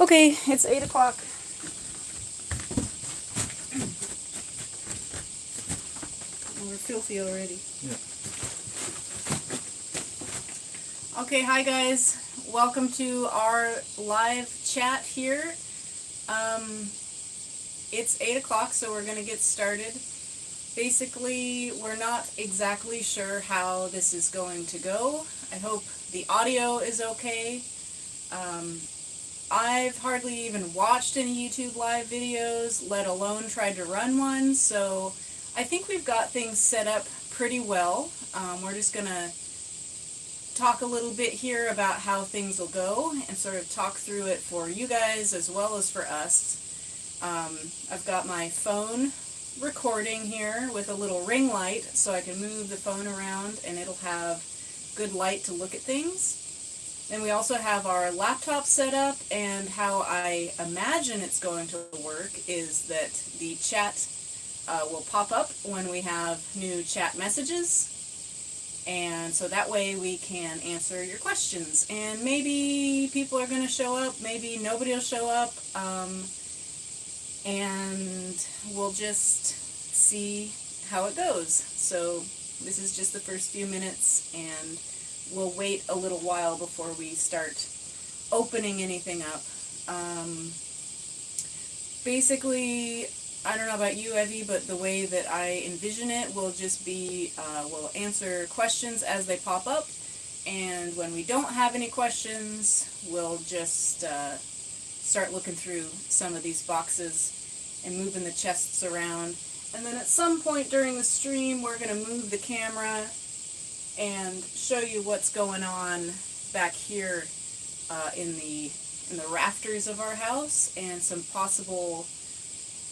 Okay, it's 8 o'clock. We're filthy already. Yeah. Okay, hi guys. Welcome to our live chat here. It's 8 o'clock, so we're going to get started. Basically, we're not exactly sure how this is going to go. I hope the audio is okay. I've hardly even watched any YouTube live videos, let alone tried to run one, so I think we've got things set up pretty well. We're just going to talk a little bit here about how things will go and sort of talk through it for you guys as well as for us. I've got my phone recording here with a little ring light so I can move the phone around and it'll have good light to look at things. Then we also have our laptop set up, and how I imagine it's going to work is that the chat will pop up when we have new chat messages, and so that way we can answer your questions. And maybe people are going to show up, maybe nobody will show up, and we'll just see how it goes. So this is just the first few minutes, and we'll wait a little while before we start opening anything up. Basically, I don't know about you, Evie, but the way that I envision it will just be, we'll answer questions as they pop up, and when we don't have any questions, we'll just start looking through some of these boxes and moving the chests around. And then at some point during the stream, we're going to move the camera and show you what's going on back here in the rafters of our house, and some possible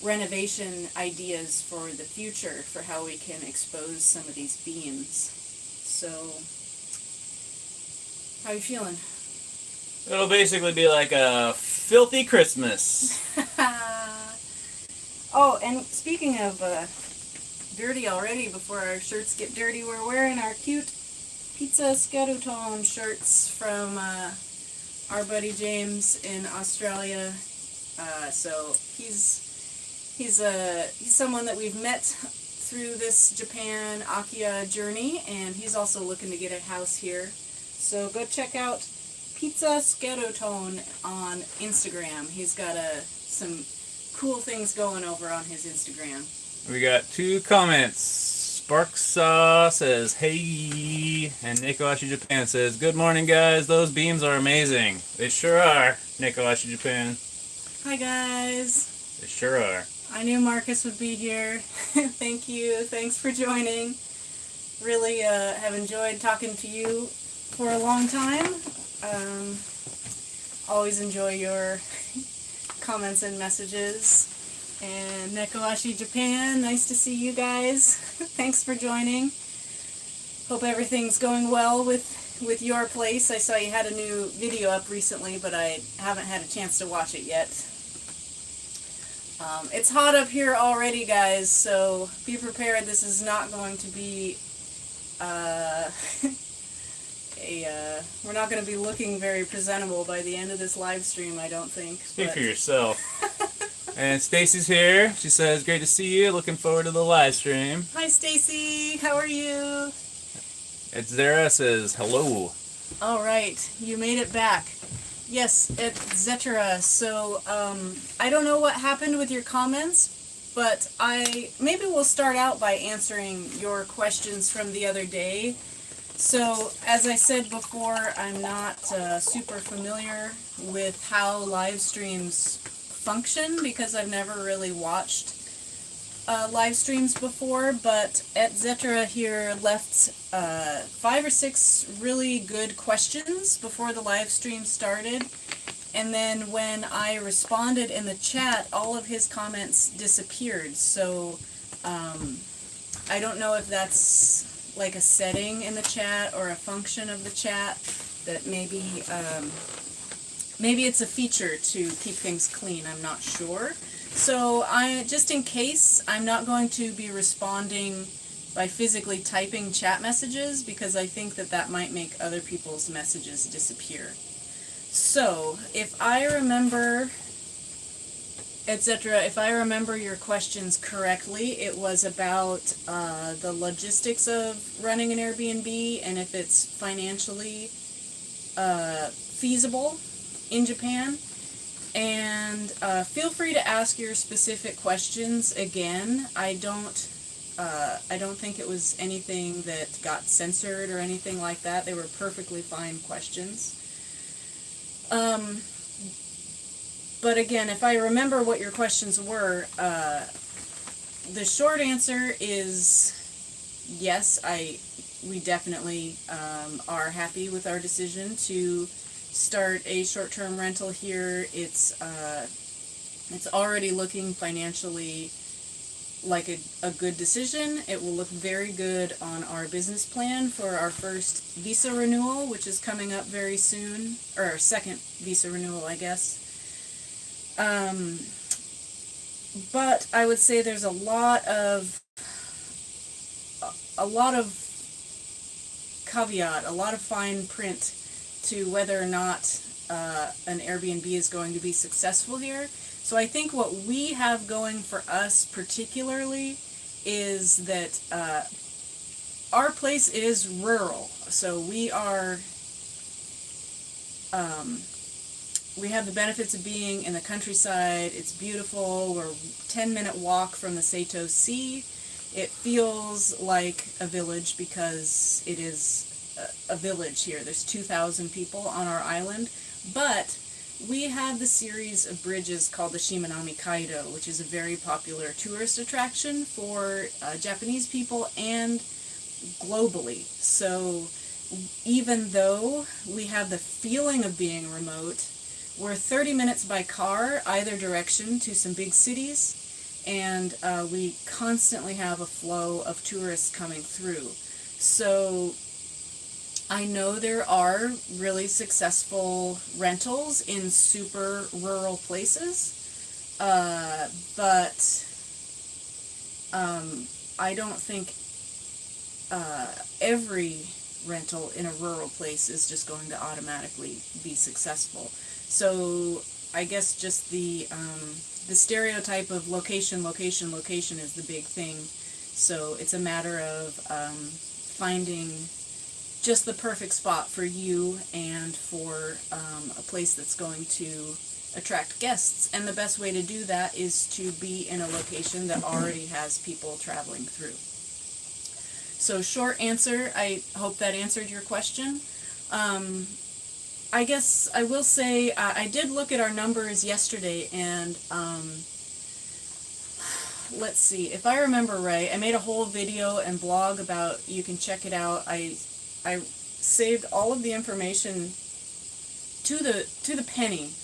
renovation ideas for the future for how we can expose some of these beams. So, how are you feeling? It'll basically be like a filthy Christmas. Oh, and speaking of dirty already, before our shirts get dirty, we're wearing our cute Pizza Skeleton shirts from our buddy James in Australia. So he's someone that we've met through this Japan Akia journey, and he's also looking to get a house here. So go check out Pizza Skeleton on Instagram. He's got some cool things going over on his Instagram. We got 2 comments. Sparksaw says, hey, and Nikoashi Japan says, good morning, guys. Those beams are amazing. They sure are, Nikoashi Japan. Hi, guys. They sure are. I knew Marcus would be here. Thank you. Thanks for joining. Really have enjoyed talking to you for a long time. Always enjoy your comments and messages. And Nekoashi Japan, nice to see you guys. Thanks for joining. Hope everything's going well with your place. I saw you had a new video up recently, but I haven't had a chance to watch it yet. It's hot up here already, guys, so be prepared. This is not going to be we're not going to be looking very presentable by the end of this live stream, I don't think. Speak for yourself. And Stacy's here. She says, great to see you. Looking forward to the live stream. Hi, Stacy. How are you? It's Zara says, hello. All right. You made it back. Yes, etc. So, I don't know what happened with your comments, but maybe we'll start out by answering your questions from the other day. So, as I said before, I'm not super familiar with how live streams function because I've never really watched live streams before, but etc. here left 5 or 6 really good questions before the live stream started, and then when I responded in the chat, all of his comments disappeared. So I don't know if that's like a setting in the chat or a function of the chat that maybe it's a feature to keep things clean. I'm not sure. So just in case, I'm not going to be responding by physically typing chat messages because I think that might make other people's messages disappear. So, if I remember, etc., if I remember your questions correctly, it was about the logistics of running an Airbnb and if it's financially feasible in Japan. And feel free to ask your specific questions again. I don't think it was anything that got censored or anything like that. They were perfectly fine questions. But again, if I remember what your questions were, the short answer is yes, we definitely are happy with our decision to start a short-term rental here. It's already looking financially like a good decision. It will look very good on our business plan for our first visa renewal, which is coming up very soon, or our second visa renewal, I guess. But I would say there's a lot of caveat, a lot of fine print to whether or not an Airbnb is going to be successful here. So I think what we have going for us particularly is that our place is rural. So we are, we have the benefits of being in the countryside. It's beautiful. We're a 10-minute walk from the Seto Sea. It feels like a village because it is a village here. There's 2,000 people on our island, but we have the series of bridges called the Shimanami Kaido, which is a very popular tourist attraction for Japanese people and globally. So even though we have the feeling of being remote, we're 30 minutes by car either direction to some big cities, and we constantly have a flow of tourists coming through. So I know there are really successful rentals in super rural places, but I don't think every rental in a rural place is just going to automatically be successful. So I guess just the stereotype of location is the big thing. So it's a matter of finding just the perfect spot for you and for a place that's going to attract guests. And the best way to do that is to be in a location that already has people traveling through. So short answer, I hope that answered your question. I guess I will say I did look at our numbers yesterday, and let's see, if I remember right, I made a whole video and blog about, you can check it out. I saved all of the information to the penny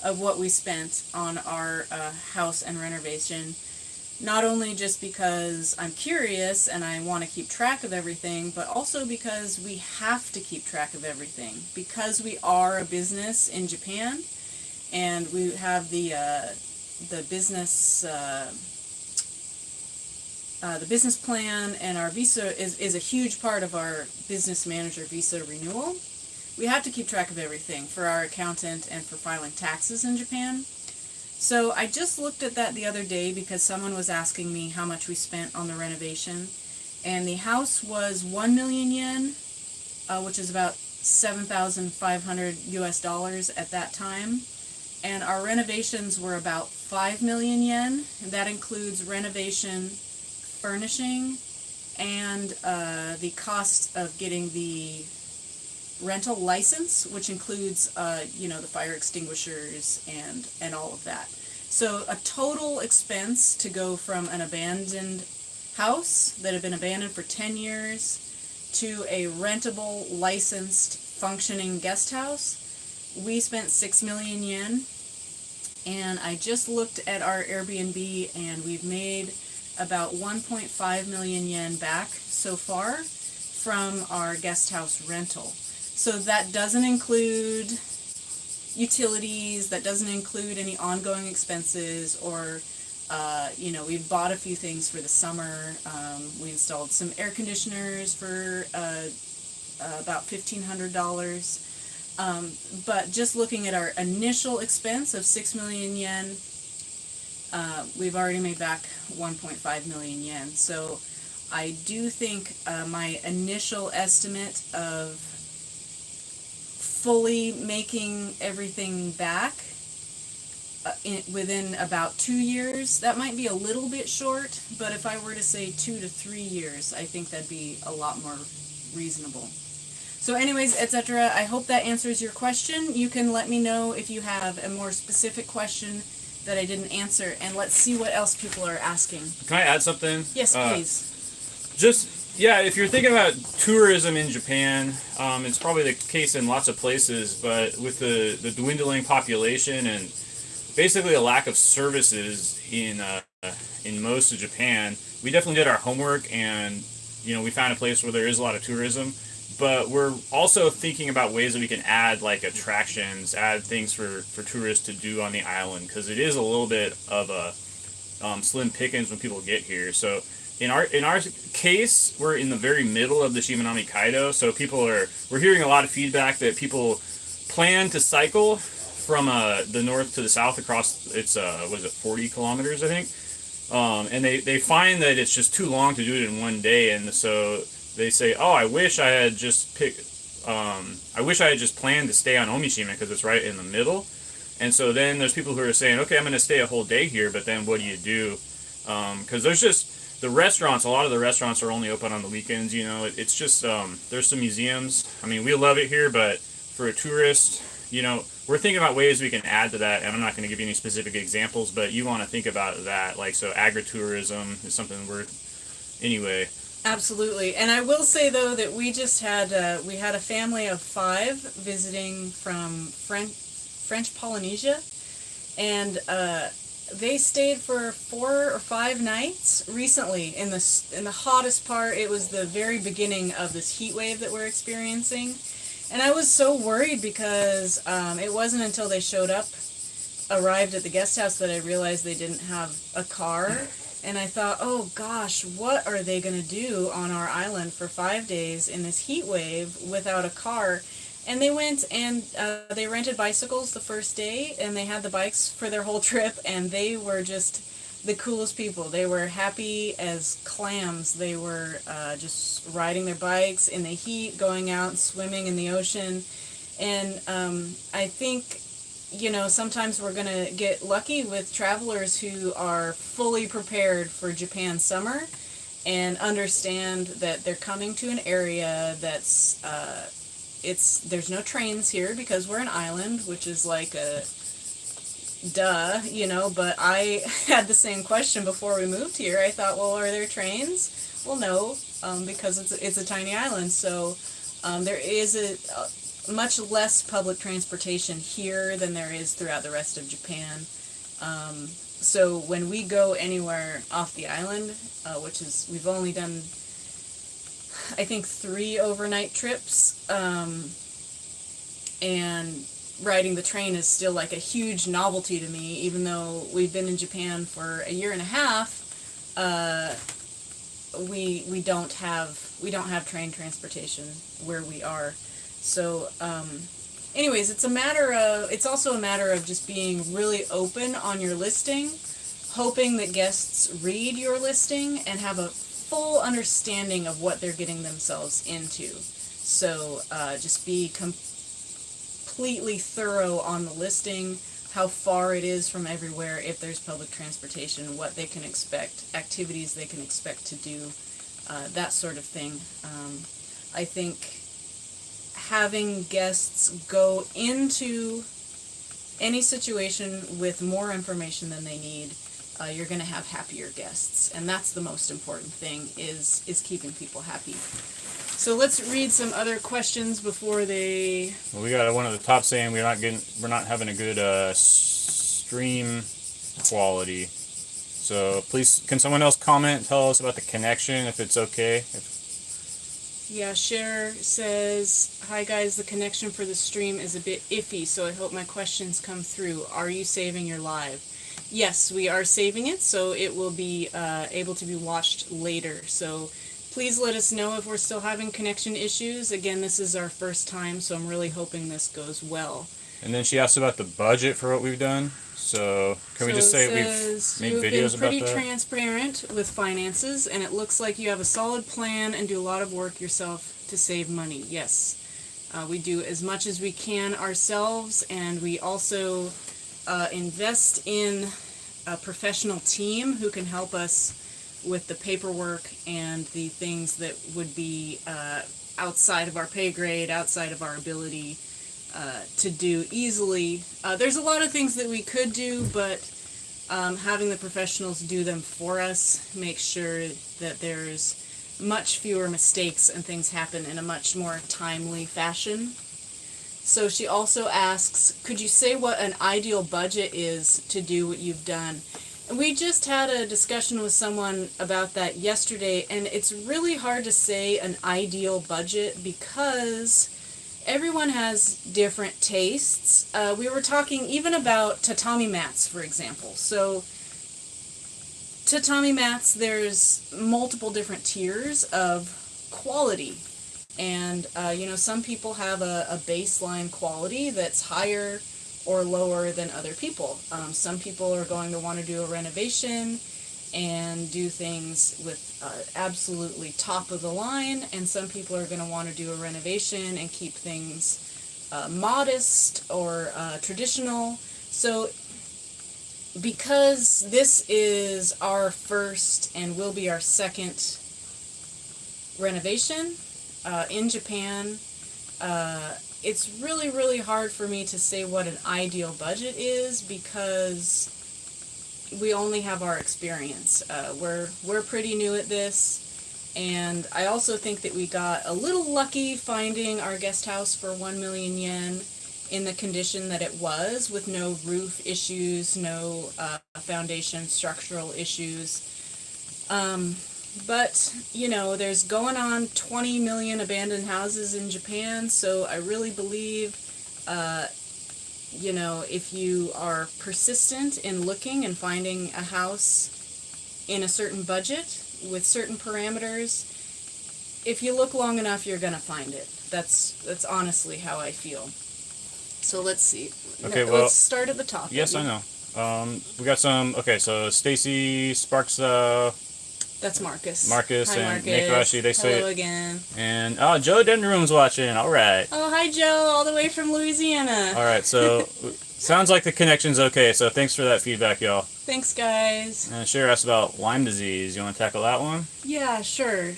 of what we spent on our house and renovation. Not only just because I'm curious and I want to keep track of everything, but also because we have to keep track of everything. Because we are a business in Japan, and we have the business plan, and our visa is a huge part of our business manager visa renewal. We have to keep track of everything for our accountant and for filing taxes in Japan. So I just looked at that the other day because someone was asking me how much we spent on the renovation, and the house was 1 million yen, which is about $7,500 at that time, and our renovations were about 5 million yen, and that includes renovation, furnishing, and the cost of getting the rental license, which includes the fire extinguishers and all of that. So a total expense to go from an abandoned house that had been abandoned for 10 years to a rentable, licensed, functioning guest house, we spent 6 million yen. And I just looked at our Airbnb, and we've made about 1.5 million yen back so far from our guest house rental. So that doesn't include utilities, that doesn't include any ongoing expenses, or, we've bought a few things for the summer. We installed some air conditioners for about $1,500. But just looking at our initial expense of 6 million yen, we've already made back 1.5 million yen. So I do think my initial estimate of fully making everything back within about 2 years, that might be a little bit short, but if I were to say 2 to 3 years, I think that'd be a lot more reasonable. So anyways, etc., I hope that answers your question. You can let me know if you have a more specific question that I didn't answer, and let's see what else people are asking. Can I add something? Yes, please. If you're thinking about tourism in Japan, it's probably the case in lots of places, but with the dwindling population and basically a lack of services in most of Japan, we definitely did our homework, and we found a place where there is a lot of tourism. But we're also thinking about ways that we can add like attractions, add things for tourists to do on the island, because it is a little bit of a slim pickings when people get here. So in our case, we're in the very middle of the Shimanami Kaido, so we're hearing a lot of feedback that people plan to cycle from the north to the south across, it's 40 kilometers, I think, and they find that it's just too long to do it in one day, and so they say, oh, I wish I had just planned to stay on Ōmishima because it's right in the middle. And so then there's people who are saying, okay, I'm going to stay a whole day here, but then what do you do? Because there's just the restaurants. A lot of the restaurants are only open on the weekends. It's just there's some museums. I mean, we love it here, but for a tourist, we're thinking about ways we can add to that. And I'm not going to give you any specific examples, but you want to think about that. Like, so agritourism is something anyway. Absolutely. And I will say, though, that we just had a family of 5 visiting from French Polynesia, and they stayed for 4 or 5 nights recently in the hottest part. It was the very beginning of this heat wave that we're experiencing, and I was so worried because it wasn't until they arrived at the guest house that I realized they didn't have a car. And I thought, oh gosh, what are they going to do on our island for 5 days in this heat wave without a car? And they went and they rented bicycles the first day, and they had the bikes for their whole trip, and they were just the coolest people. They were happy as clams. They were just riding their bikes in the heat, going out and swimming in the ocean. And I think sometimes we're going to get lucky with travelers who are fully prepared for Japan summer and understand that they're coming to an area that's, there's no trains here because we're an island, which is like a duh, but I had the same question before we moved here. I thought, well, are there trains? Well, no, because it's a tiny island, so there is much less public transportation here than there is throughout the rest of Japan. So when we go anywhere off the island, we've only done, I think, 3 overnight trips, and riding the train is still like a huge novelty to me, even though we've been in Japan for a year and a half. We don't have train transportation where we are. So, anyways, it's also a matter of just being really open on your listing, hoping that guests read your listing and have a full understanding of what they're getting themselves into. So, just be completely thorough on the listing, how far it is from everywhere, if there's public transportation, what they can expect, activities they can expect to do, that sort of thing. I think having guests go into any situation with more information than they need, you're going to have happier guests, and that's the most important thing, is keeping people happy. So let's read some other questions before they... Well, we got one at the top saying we're not having a good stream quality. So please, can someone else comment and tell us about the connection, if it's okay? Yeah, Cher says, hi guys, the connection for the stream is a bit iffy, so I hope my questions come through. Are you saving your live? Yes, we are saving it, so it will be able to be watched later. So Please let us know if we're still having connection issues. Again, this is our first time, so I'm really hoping this goes well. And then she asked about the budget for what we've done. So can we just say we've made videos about that? You've been pretty transparent with finances, and it looks like you have a solid plan and do a lot of work yourself to save money. Yes, we do as much as we can ourselves, and we also invest in a professional team who can help us with the paperwork and the things that would be outside of our pay grade, outside of our ability to do easily. There's a lot of things that we could do, but having the professionals do them for us makes sure that there's much fewer mistakes and things happen in a much more timely fashion. So she also asks, could you say what an ideal budget is to do what you've done? And we just had a discussion with someone about that yesterday, and it's really hard to say an ideal budget because everyone has different tastes. We were talking even about tatami mats, for example. So tatami mats, there's multiple different tiers of quality. And, some people have a baseline quality that's higher or lower than other people. Some people are going to want to do a renovation and do things with absolutely top of the line, and some people are going to want to do a renovation and keep things modest or traditional. So because this is our first and will be our second renovation in Japan, it's really, really hard for me to say what an ideal budget is because we only have our experience. We're pretty new at this, and I also think that we got a little lucky finding our guest house for 1 million yen in the condition that it was, with no roof issues, no foundation structural issues. But, there's going on 20 million abandoned houses in Japan, so I really believe, if you are persistent in looking and finding a house in a certain budget with certain parameters, if you look long enough, you're going to find it. That's honestly how I feel. So let's see. Okay, let's start at the top. Yes, I know. We got some. Okay, so Stacy Sparks. That's Marcus. Marcus Hi, and Marcus. Nikoashi, they say. Hello again. And Joe Denroom's watching. All right. Oh, hi Joe, all the way from Louisiana. All right, so sounds like the connection's okay. So thanks for that feedback, y'all. Thanks, guys. And Cher asked about Lyme disease. You want to tackle that one? Yeah, sure.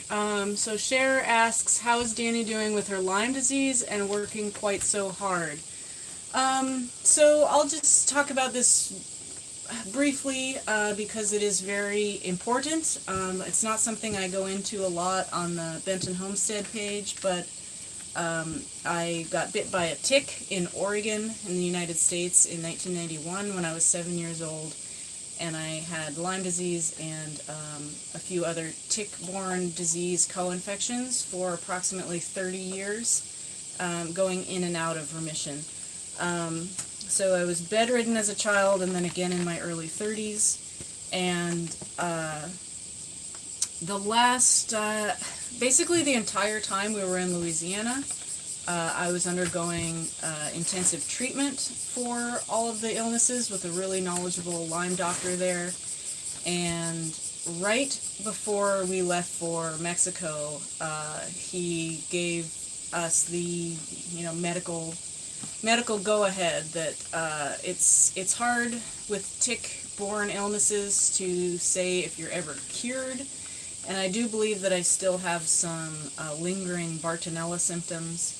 So Cher asks, how is Danny doing with her Lyme disease and working quite so hard? So I'll just talk about this briefly because it is very important. It's not something I go into a lot on the Benton Homestead page, but I got bit by a tick in Oregon in the United States in 1991 when I was 7 years old, and I had Lyme disease and a few other tick-borne disease co-infections for approximately 30 years, going in and out of remission. So I was bedridden as a child and then again in my early 30s, and basically the entire time we were in Louisiana, I was undergoing intensive treatment for all of the illnesses with a really knowledgeable Lyme doctor there, and right before we left for Mexico, he gave us the medical go-ahead that it's hard with tick-borne illnesses to say if you're ever cured, and I do believe that I still have some lingering Bartonella symptoms,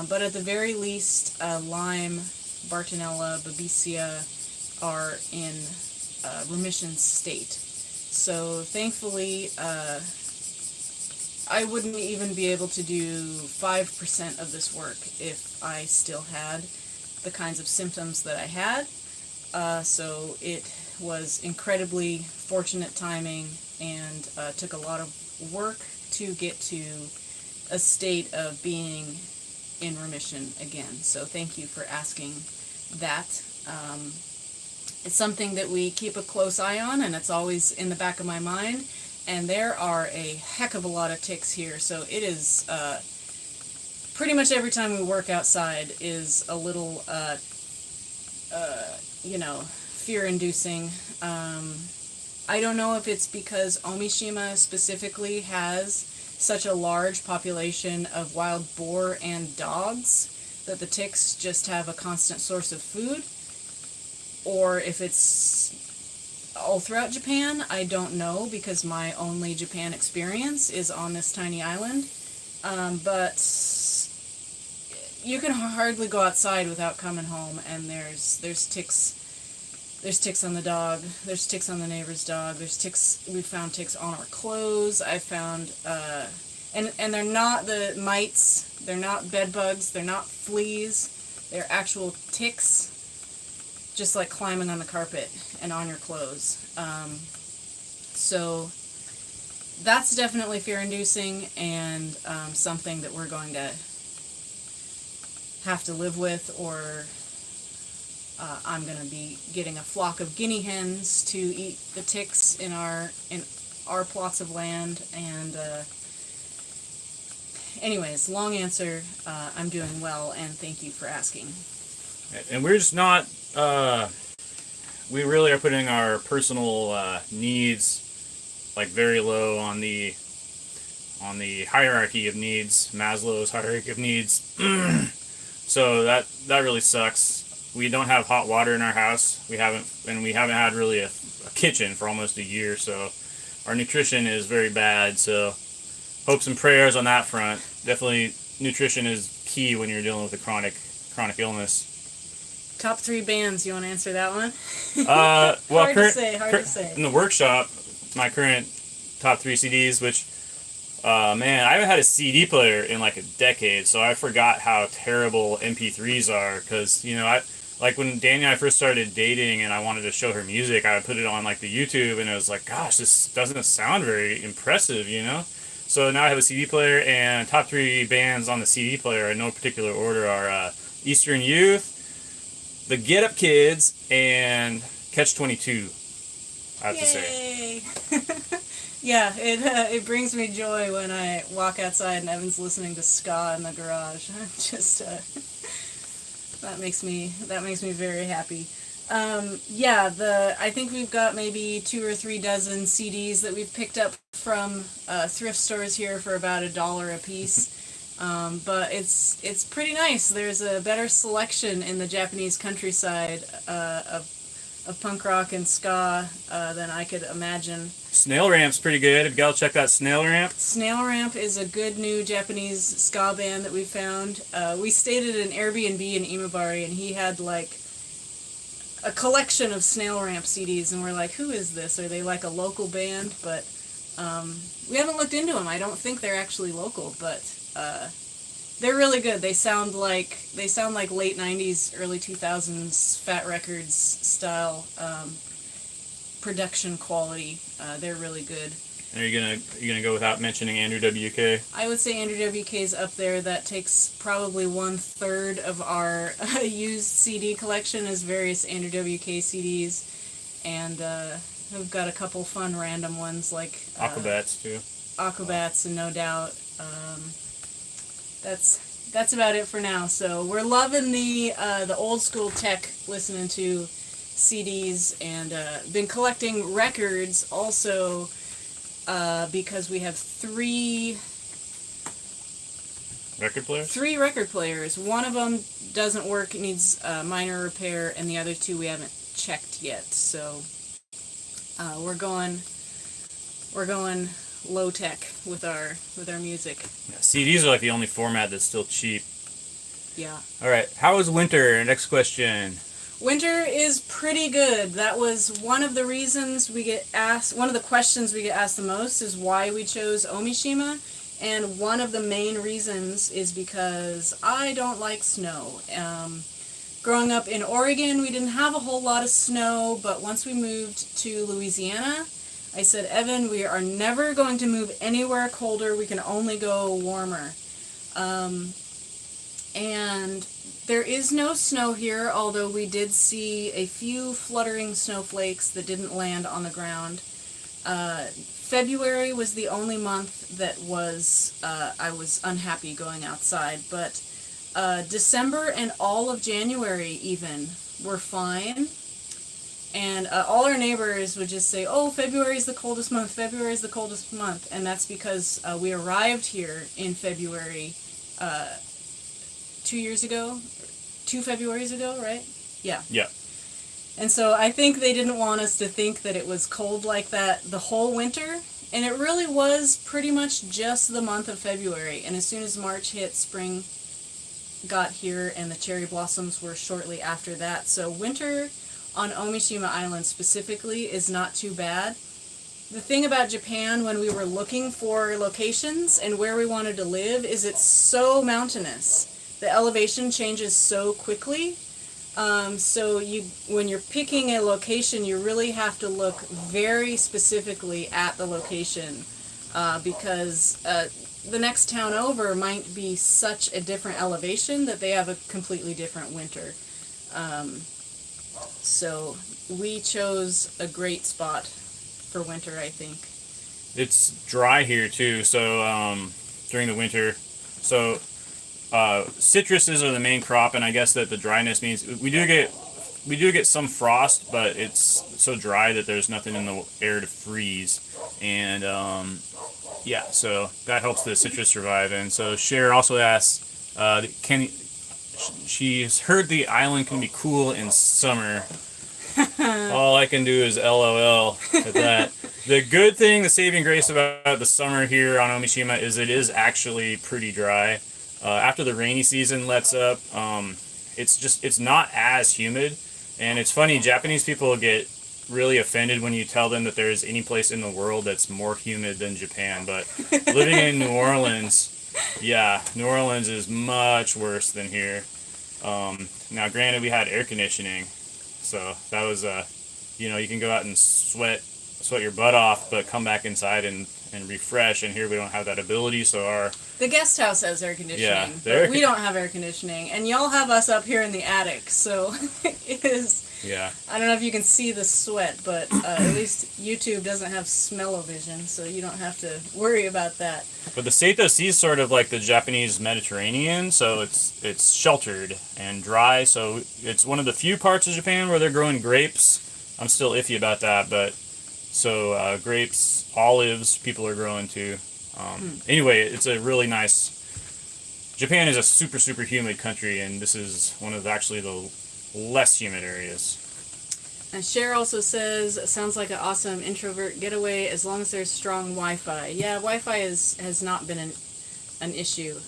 but at the very least, Lyme, Bartonella, Babesia are in remission state. So thankfully, I wouldn't even be able to do 5% of this work if I still had the kinds of symptoms that I had. So it was incredibly fortunate timing and took a lot of work to get to a state of being in remission again. So thank you for asking that. It's something that we keep a close eye on, and it's always in the back of my mind. and there are a heck of a lot of ticks here. So it is pretty much every time we work outside is a little, fear-inducing. I don't know if it's because Ōmishima specifically has such a large population of wild boar and dogs that the ticks just have a constant source of food, or if it's all throughout Japan. I don't know, because my only Japan experience is on this tiny island. But you can hardly go outside without coming home, and there's ticks. There's ticks on the dog. There's ticks on the neighbor's dog. There's ticks. We found ticks on our clothes. I found, and they're not the mites. They're not bed bugs. They're not fleas. They're actual ticks, just like climbing on the carpet and on your clothes. So that's definitely fear-inducing, and something that we're going to have to live with, or I'm going to be getting a flock of guinea hens to eat the ticks in our plots of land. And anyways, long answer. I'm doing well, and thank you for asking. And we're just not. We really are putting our personal needs like very low on the hierarchy of needs, Maslow's hierarchy of needs. So that really sucks. We don't have hot water in our house. We haven't had really a kitchen for almost a year. So our nutrition is very bad. So hopes and prayers on that front. Definitely, nutrition is key when you're dealing with a chronic illness. Top 3 bands. You want to answer that one? Well, hard to say. In the workshop, my current top 3 CDs, which, man, I haven't had a CD player in like a decade, so I forgot how terrible MP3s are. Because like when Danny and I first started dating, and I wanted to show her music, I would put it on like the YouTube, and it was like, gosh, this doesn't sound very impressive, So now I have a CD player, and top 3 bands on the CD player in no particular order are Eastern Youth, the Get Up Kids, and Catch-22, I have to say. Yeah, it brings me joy when I walk outside and Evan's listening to ska in the garage. Just that makes me very happy. I think we've got maybe 2 or 3 dozen CDs that we've picked up from thrift stores here for about $1 a piece. But it's pretty nice. There's a better selection in the Japanese countryside of punk rock and ska than I could imagine. Snail Ramp's pretty good. Have you got to check out Snail Ramp? Snail Ramp is a good new Japanese ska band that we found. We stayed at an Airbnb in Imabari, and he had like a collection of Snail Ramp CDs, and we're like, who is this? Are they like a local band? But we haven't looked into them. I don't think they're actually local, but they're really good. They sound like late 90s, early 2000s Fat Records style production quality. They're really good. And are you gonna go without mentioning Andrew WK? I would say Andrew WK's up there. That takes probably 1/3 of our used CD collection is various Andrew WK CDs, and we've got a couple fun random ones like Aquabats too. Aquabats and No Doubt. That's about it for now. So we're loving the old school tech, listening to CDs, and been collecting records also because we have 3 record players. 3 record players. One of them doesn't work; it needs minor repair, and the other 2 we haven't checked yet. So we're going low tech with our music. Yeah, CDs are like the only format that's still cheap. Yeah. All right. How was winter? Next question. Winter is pretty good. That was one of the reasons we get asked. One of the questions we get asked the most is why we chose Ōmishima, and one of the main reasons is because I don't like snow. Growing up in Oregon, we didn't have a whole lot of snow, but once we moved to Louisiana, I said, Evan, we are never going to move anywhere colder. We can only go warmer. And there is no snow here, although we did see a few fluttering snowflakes that didn't land on the ground. February was the only month that was I was unhappy going outside, but December and all of January even were fine. And all our neighbors would just say, "Oh, February is the coldest month. February is the coldest month," and that's because we arrived here in February 2 Februaries ago, right? Yeah. Yeah. And so I think they didn't want us to think that it was cold like that the whole winter, and it really was pretty much just the month of February. And as soon as March hit, spring got here, and the cherry blossoms were shortly after that. So winter on Ōmishima Island specifically is not too bad. The thing about Japan when we were looking for locations and where we wanted to live is it's so mountainous. The elevation changes so quickly. So when you're picking a location, you really have to look very specifically at the location because the next town over might be such a different elevation that they have a completely different winter. So we chose a great spot for winter, I think. It's dry here too, so during the winter. So citruses are the main crop, and I guess that the dryness means we do get some frost, but it's so dry that there's nothing in the air to freeze, and yeah, so that helps the citrus survive. And so Cher also asks, she's heard the island can be cool in summer. All I can do is LOL at that. The good thing, the saving grace about the summer here on Ōmishima is it is actually pretty dry. After the rainy season lets up, it's not as humid. And it's funny, Japanese people get really offended when you tell them that there's any place in the world that's more humid than Japan. But living in New Orleans, yeah, New Orleans is much worse than here. Now, granted, we had air conditioning, so that was, you can go out and sweat your butt off, but come back inside and refresh. And here we don't have that ability, so the guest house has air conditioning, yeah, but we don't have air conditioning, and y'all have us up here in the attic, so it is. Yeah. I don't know if you can see the sweat, but at least YouTube doesn't have smell-o-vision, so you don't have to worry about that. But the Seito Sea is sort of like the Japanese Mediterranean, so it's sheltered and dry. So it's one of the few parts of Japan where they're growing grapes. I'm still iffy about that, but so grapes, olives, people are growing too. Anyway, it's a really nice. Japan is a super, super humid country, and this is one of actually the less humid areas. And Cher also says, sounds like an awesome introvert getaway as long as there's strong Wi-Fi. Yeah, Wi-Fi has not been an issue.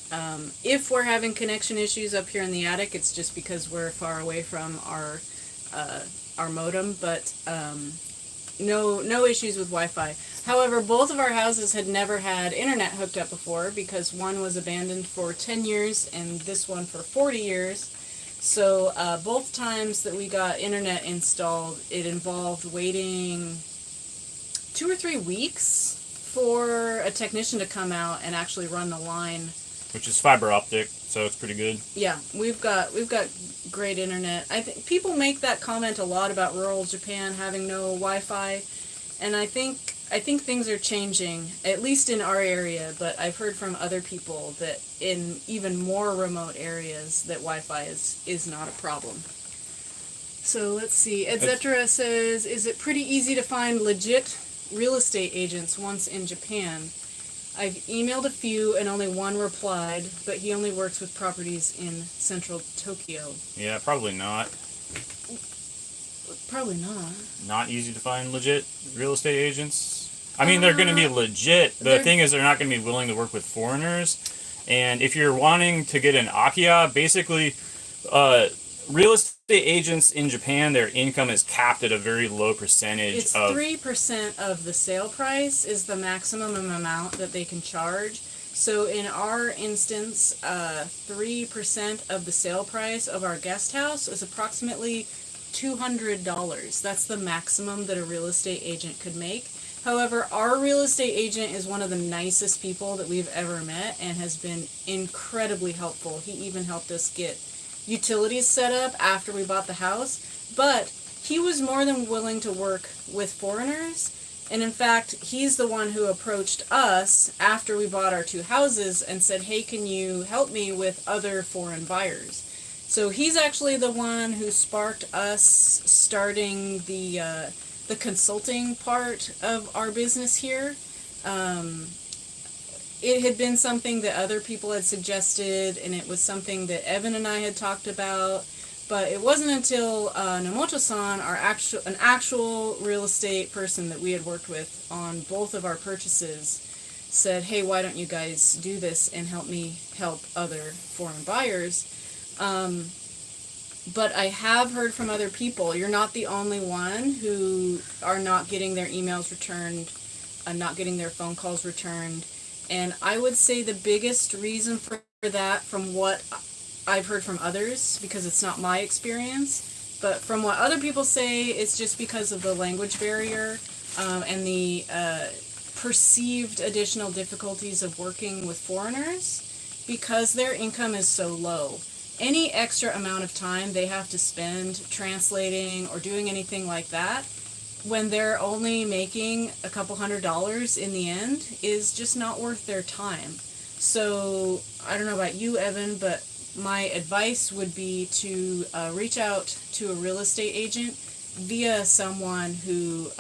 If we're having connection issues up here in the attic, it's just because we're far away from our modem, but no issues with Wi-Fi. However, both of our houses had never had internet hooked up before because one was abandoned for 10 years and this one for 40 years. So both times that we got internet installed, it involved waiting 2 or 3 weeks for a technician to come out and actually run the line. Which is fiber optic, so it's pretty good. Yeah, we've got great internet. I think people make that comment a lot about rural Japan having no Wi-Fi, and I think things are changing, at least in our area, but I've heard from other people that in even more remote areas that Wi-Fi is not a problem. So let's see. Etc. says, is it pretty easy to find legit real estate agents once in Japan? I've emailed a few and only one replied, but he only works with properties in central Tokyo. Yeah, probably not. Probably not. Not easy to find legit real estate agents. I mean, they're going to be legit. The thing is, they're not going to be willing to work with foreigners. And if you're wanting to get an akiya, basically, real estate agents in Japan, their income is capped at a very low percentage. It's 3% of the sale price is the maximum amount that they can charge. So in our instance, 3% of the sale price of our guest house is approximately $200. That's the maximum that a real estate agent could make. However, our real estate agent is one of the nicest people that we've ever met and has been incredibly helpful. He even helped us get utilities set up after we bought the house, but he was more than willing to work with foreigners, And in fact, he's the one who approached us after we bought our 2 houses and said, hey, can you help me with other foreign buyers? So he's actually the one who sparked us starting the consulting part of our business here. It had been something that other people had suggested, and it was something that Evan and I had talked about. But it wasn't until Nomoto-san, an actual real estate person that we had worked with on both of our purchases, said, hey, why don't you guys do this and help me help other foreign buyers? But I have heard from other people, you're not the only one who are not getting their emails returned, not getting their phone calls returned. And I would say the biggest reason for that, from what I've heard from others, because it's not my experience, but from what other people say, it's just because of the language barrier and the perceived additional difficulties of working with foreigners, because their income is so low. Any extra amount of time they have to spend translating or doing anything like that, when they're only making a couple $100 in the end, is just not worth their time. So I don't know about you, Evan, but my advice would be to reach out to a real estate agent via someone who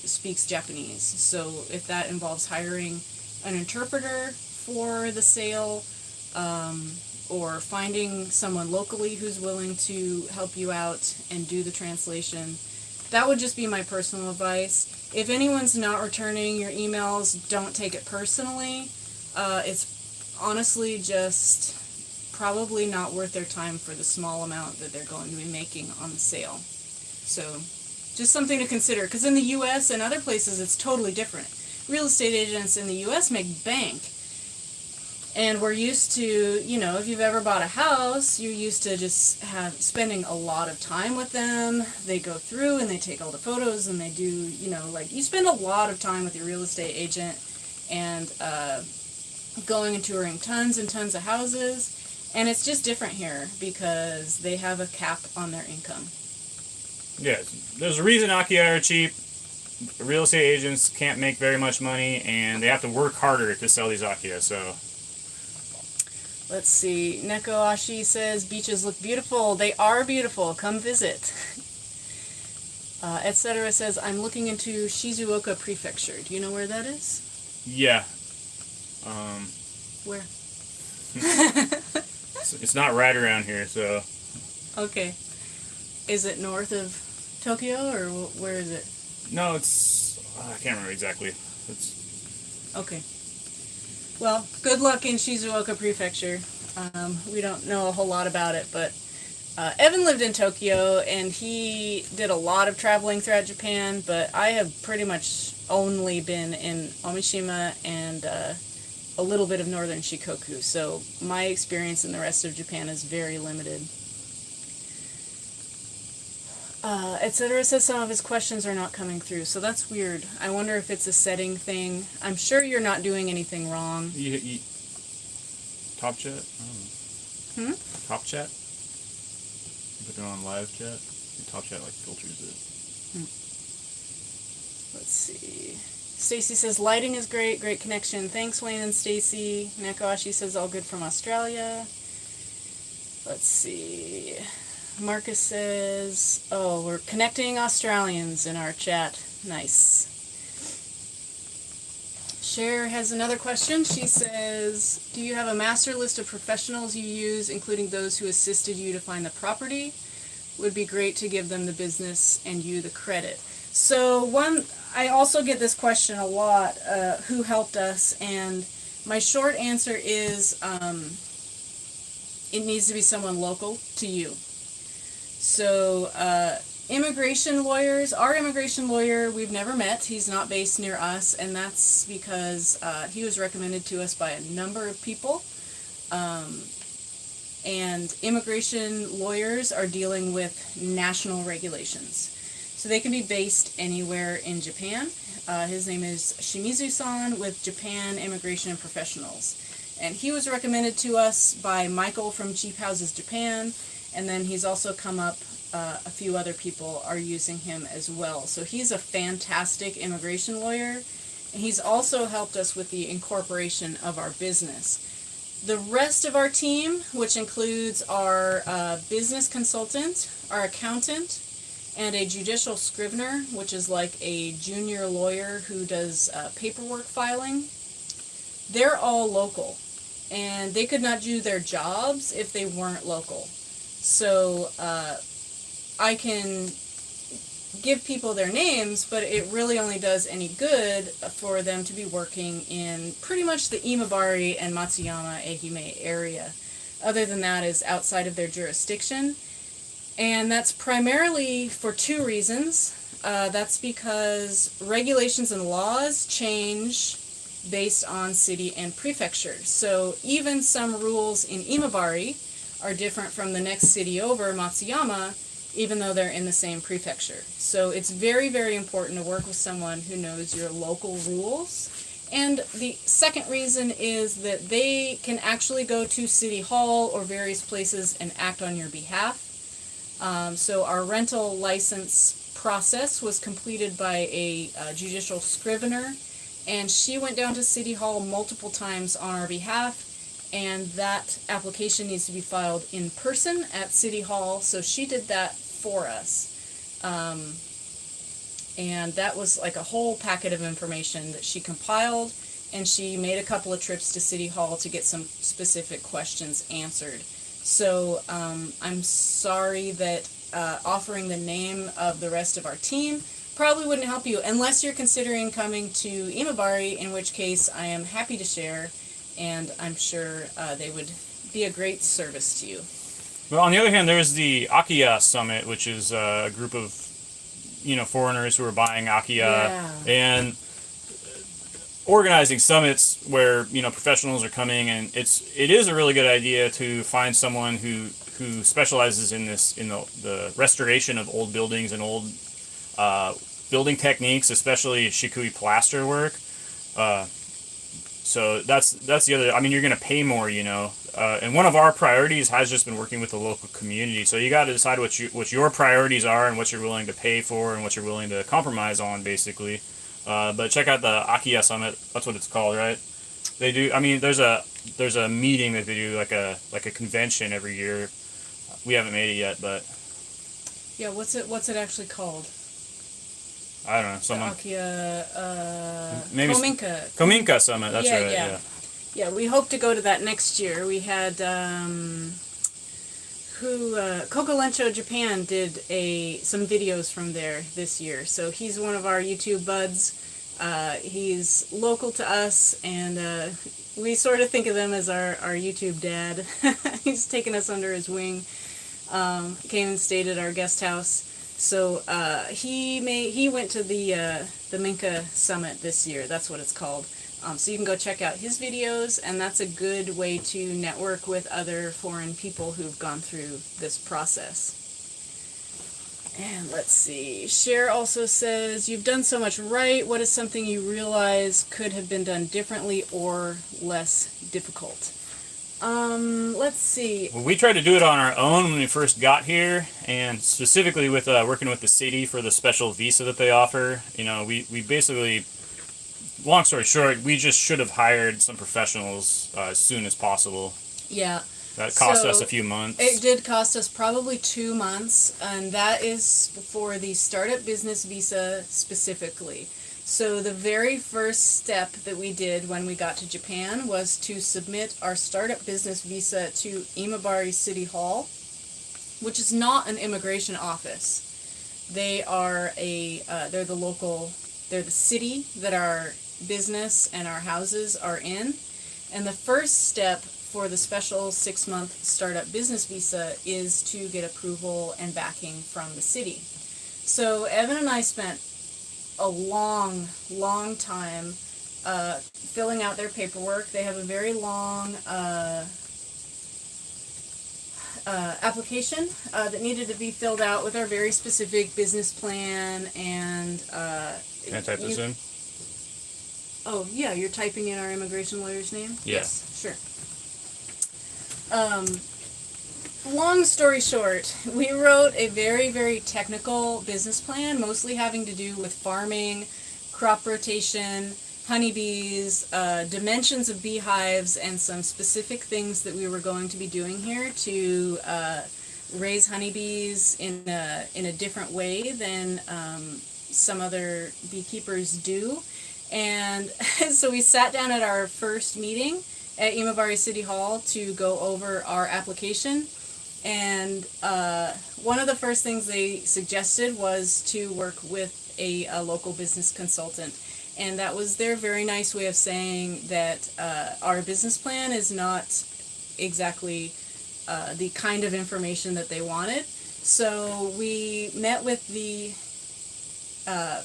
speaks Japanese. So if that involves hiring an interpreter for the sale, or finding someone locally who's willing to help you out and do the translation, that would just be my personal advice. If anyone's not returning your emails, don't take it personally. It's honestly just probably not worth their time for the small amount that they're going to be making on the sale. So just something to consider, because in the U.S. and other places it's totally different. Real estate agents in the U.S. make bank. And we're used to, if you've ever bought a house, you're used to just spending a lot of time with them. They go through and they take all the photos and they do, you spend a lot of time with your real estate agent and going and touring tons and tons of houses. And it's just different here because they have a cap on their income. Yeah, there's a reason Akiya are cheap. Real estate agents can't make very much money, and they have to work harder to sell these Akiya, so... Let's see. Neko Ashi says, beaches look beautiful. They are beautiful. Come visit. Etc. says, I'm looking into Shizuoka Prefecture. Do you know where that is? Yeah. Where? It's not right around here, so... Okay. Is it north of Tokyo, or where is it? No, it's... I can't remember exactly. It's... Okay. Well, good luck in Shizuoka Prefecture. We don't know a whole lot about it, but Evan lived in Tokyo, and he did a lot of traveling throughout Japan, but I have pretty much only been in Ōmishima and a little bit of northern Shikoku, so my experience in the rest of Japan is very limited. Etc. says some of his questions are not coming through, so that's weird. I wonder if it's a setting thing. I'm sure you're not doing anything wrong. You Top chat? I don't know. Top chat? You put it on live chat? Top chat filters it. Let's see. Stacy says, lighting is great, great connection. Thanks, Wayne and Stacy. Nakashi says, all good from Australia. Let's see. Marcus says, oh, we're connecting Australians in our chat. Nice. Cher has another question. She says, do you have a master list of professionals you use, including those who assisted you to find the property? Would be great to give them the business and you the credit. So I also get this question a lot, who helped us, and my short answer is it needs to be someone local to you. So immigration lawyers, our immigration lawyer, we've never met. He's not based near us, and that's because he was recommended to us by a number of people. And immigration lawyers are dealing with national regulations. So they can be based anywhere in Japan. His name is Shimizu-san with Japan Immigration and Professionals. And he was recommended to us by Michael from Cheap Houses Japan. And then he's also come up a few other people are using him as well. So he's a fantastic immigration lawyer, and he's also helped us with the incorporation of our business. The rest of our team, which includes our business consultant, our accountant, and a judicial scrivener, which is like a junior lawyer who does paperwork filing, they're all local. And they could not do their jobs if they weren't local. So I can give people their names, but it really only does any good for them to be working in pretty much the Imabari and Matsuyama Ehime area. Other than that is outside of their jurisdiction. And that's primarily for two reasons. That's because regulations and laws change based on city and prefecture. So even some rules in Imabari are different from the next city over, Matsuyama, even though they're in the same prefecture. So it's very, very important to work with someone who knows your local rules. And the second reason is that they can actually go to City Hall or various places and act on your behalf. So our rental license process was completed by a judicial scrivener, and she went down to City Hall multiple times on our behalf, and that application needs to be filed in person at City Hall, so she did that for us. And that was like a whole packet of information that she compiled, and she made a couple of trips to City Hall to get some specific questions answered. So I'm sorry that offering the name of the rest of our team probably wouldn't help you unless you're considering coming to Imabari, in which case I am happy to share, and I'm sure they would be a great service to you. Well, on the other hand, there's the Akiya Summit, which is a group of, foreigners who are buying Akiya and organizing summits where, professionals are coming, and it is a really good idea to find someone who specializes in the restoration of old buildings and old building techniques, especially shikui plaster work. So that's the other. I mean, you're going to pay more, and one of our priorities has just been working with the local community. So you got to decide what your priorities are and what you're willing to pay for and what you're willing to compromise on, basically. But check out the Akiya Summit. That's what it's called, right? They do. I mean, there's a meeting that they do, like a convention every year. We haven't made it yet, but yeah. What's it actually called? I don't know. Someone. Akiya. Maybe Kominka Summit. That's right. Yeah. Yeah, we hope to go to that next year. We had Coco Lencho Japan did some videos from there this year. So he's one of our YouTube buds. He's local to us, and we sort of think of them as our YouTube dad. He's taken us under his wing. Came and stayed at our guest house. So he went to the Minka Summit this year. That's what it's called. So you can go check out his videos, and that's a good way to network with other foreign people who've gone through this process. And let's see. Cher also says, you've done so much right. What is something you realize could have been done differently or less difficult? Let's see. Well, we tried to do it on our own when we first got here, and specifically with working with the city for the special visa that they offer. We basically, long story short, we just should have hired some professionals as soon as possible. Yeah. That cost us a few months. It did cost us probably 2 months, and that is for the startup business visa specifically. So the very first step that we did when we got to Japan was to submit our startup business visa to Imabari City Hall, which is not an immigration office. They are they're the city that our business and our houses are in. And the first step for the special 6-month startup business visa is to get approval and backing from the city. So Evan and I spent a long time filling out their paperwork. They have a very long application that needed to be filled out with our very specific business plan and Can I type this in? Oh yeah, you're typing in our immigration lawyer's name? Yeah. Yes, sure. long story short, we wrote a very, very technical business plan, mostly having to do with farming, crop rotation, honeybees, dimensions of beehives, and some specific things that we were going to be doing here to raise honeybees in a different way than some other beekeepers do. And so we sat down at our first meeting at Imabari City Hall to go over our application. And one of the first things they suggested was to work with a local business consultant. And that was their very nice way of saying that our business plan is not exactly the kind of information that they wanted. So we met with the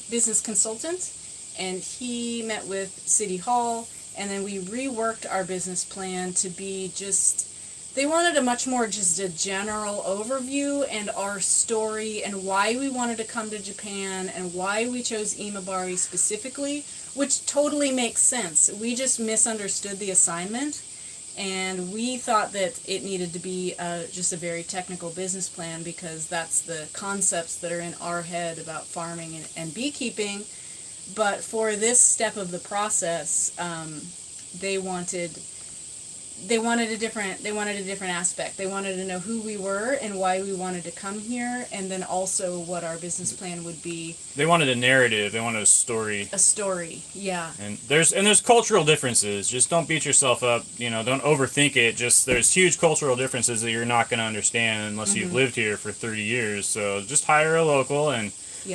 business consultant, and he met with City Hall, and then we reworked our business plan to be just, they wanted a much more just a general overview and our story and why we wanted to come to Japan and why we chose Imabari specifically, which totally makes sense. We just misunderstood the assignment, and we thought that it needed to be just a very technical business plan because that's the concepts that are in our head about farming and beekeeping. But for this step of the process, they wanted a different aspect. They wanted to know who we were and why we wanted to come here, and then also what our business plan would be. They wanted a narrative. They wanted a story. A story, yeah. And there's cultural differences. Just don't beat yourself up. Don't overthink it. Just there's huge cultural differences that you're not going to understand unless you've lived here for 30 years. So just hire a local and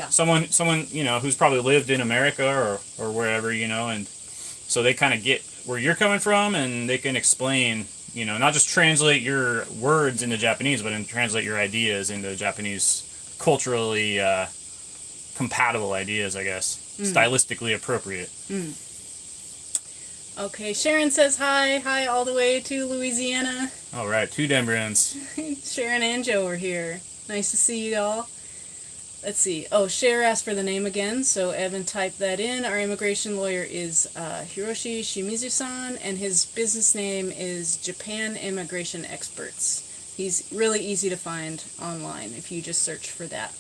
someone who's probably lived in America or wherever, and so they kind of get where you're coming from, and they can explain, not just translate your words into Japanese, but then translate your ideas into Japanese culturally compatible ideas, I guess. Stylistically appropriate. Okay, Sharon says hi all the way to Louisiana. All right, 2 Denverans. Sharon and Joe are here. Nice to see you all. Let's see. Oh, Cher asked for the name again, so Evan typed that in. Our immigration lawyer is Hiroshi Shimizu-san, and his business name is Japan Immigration Experts. He's really easy to find online if you just search for that.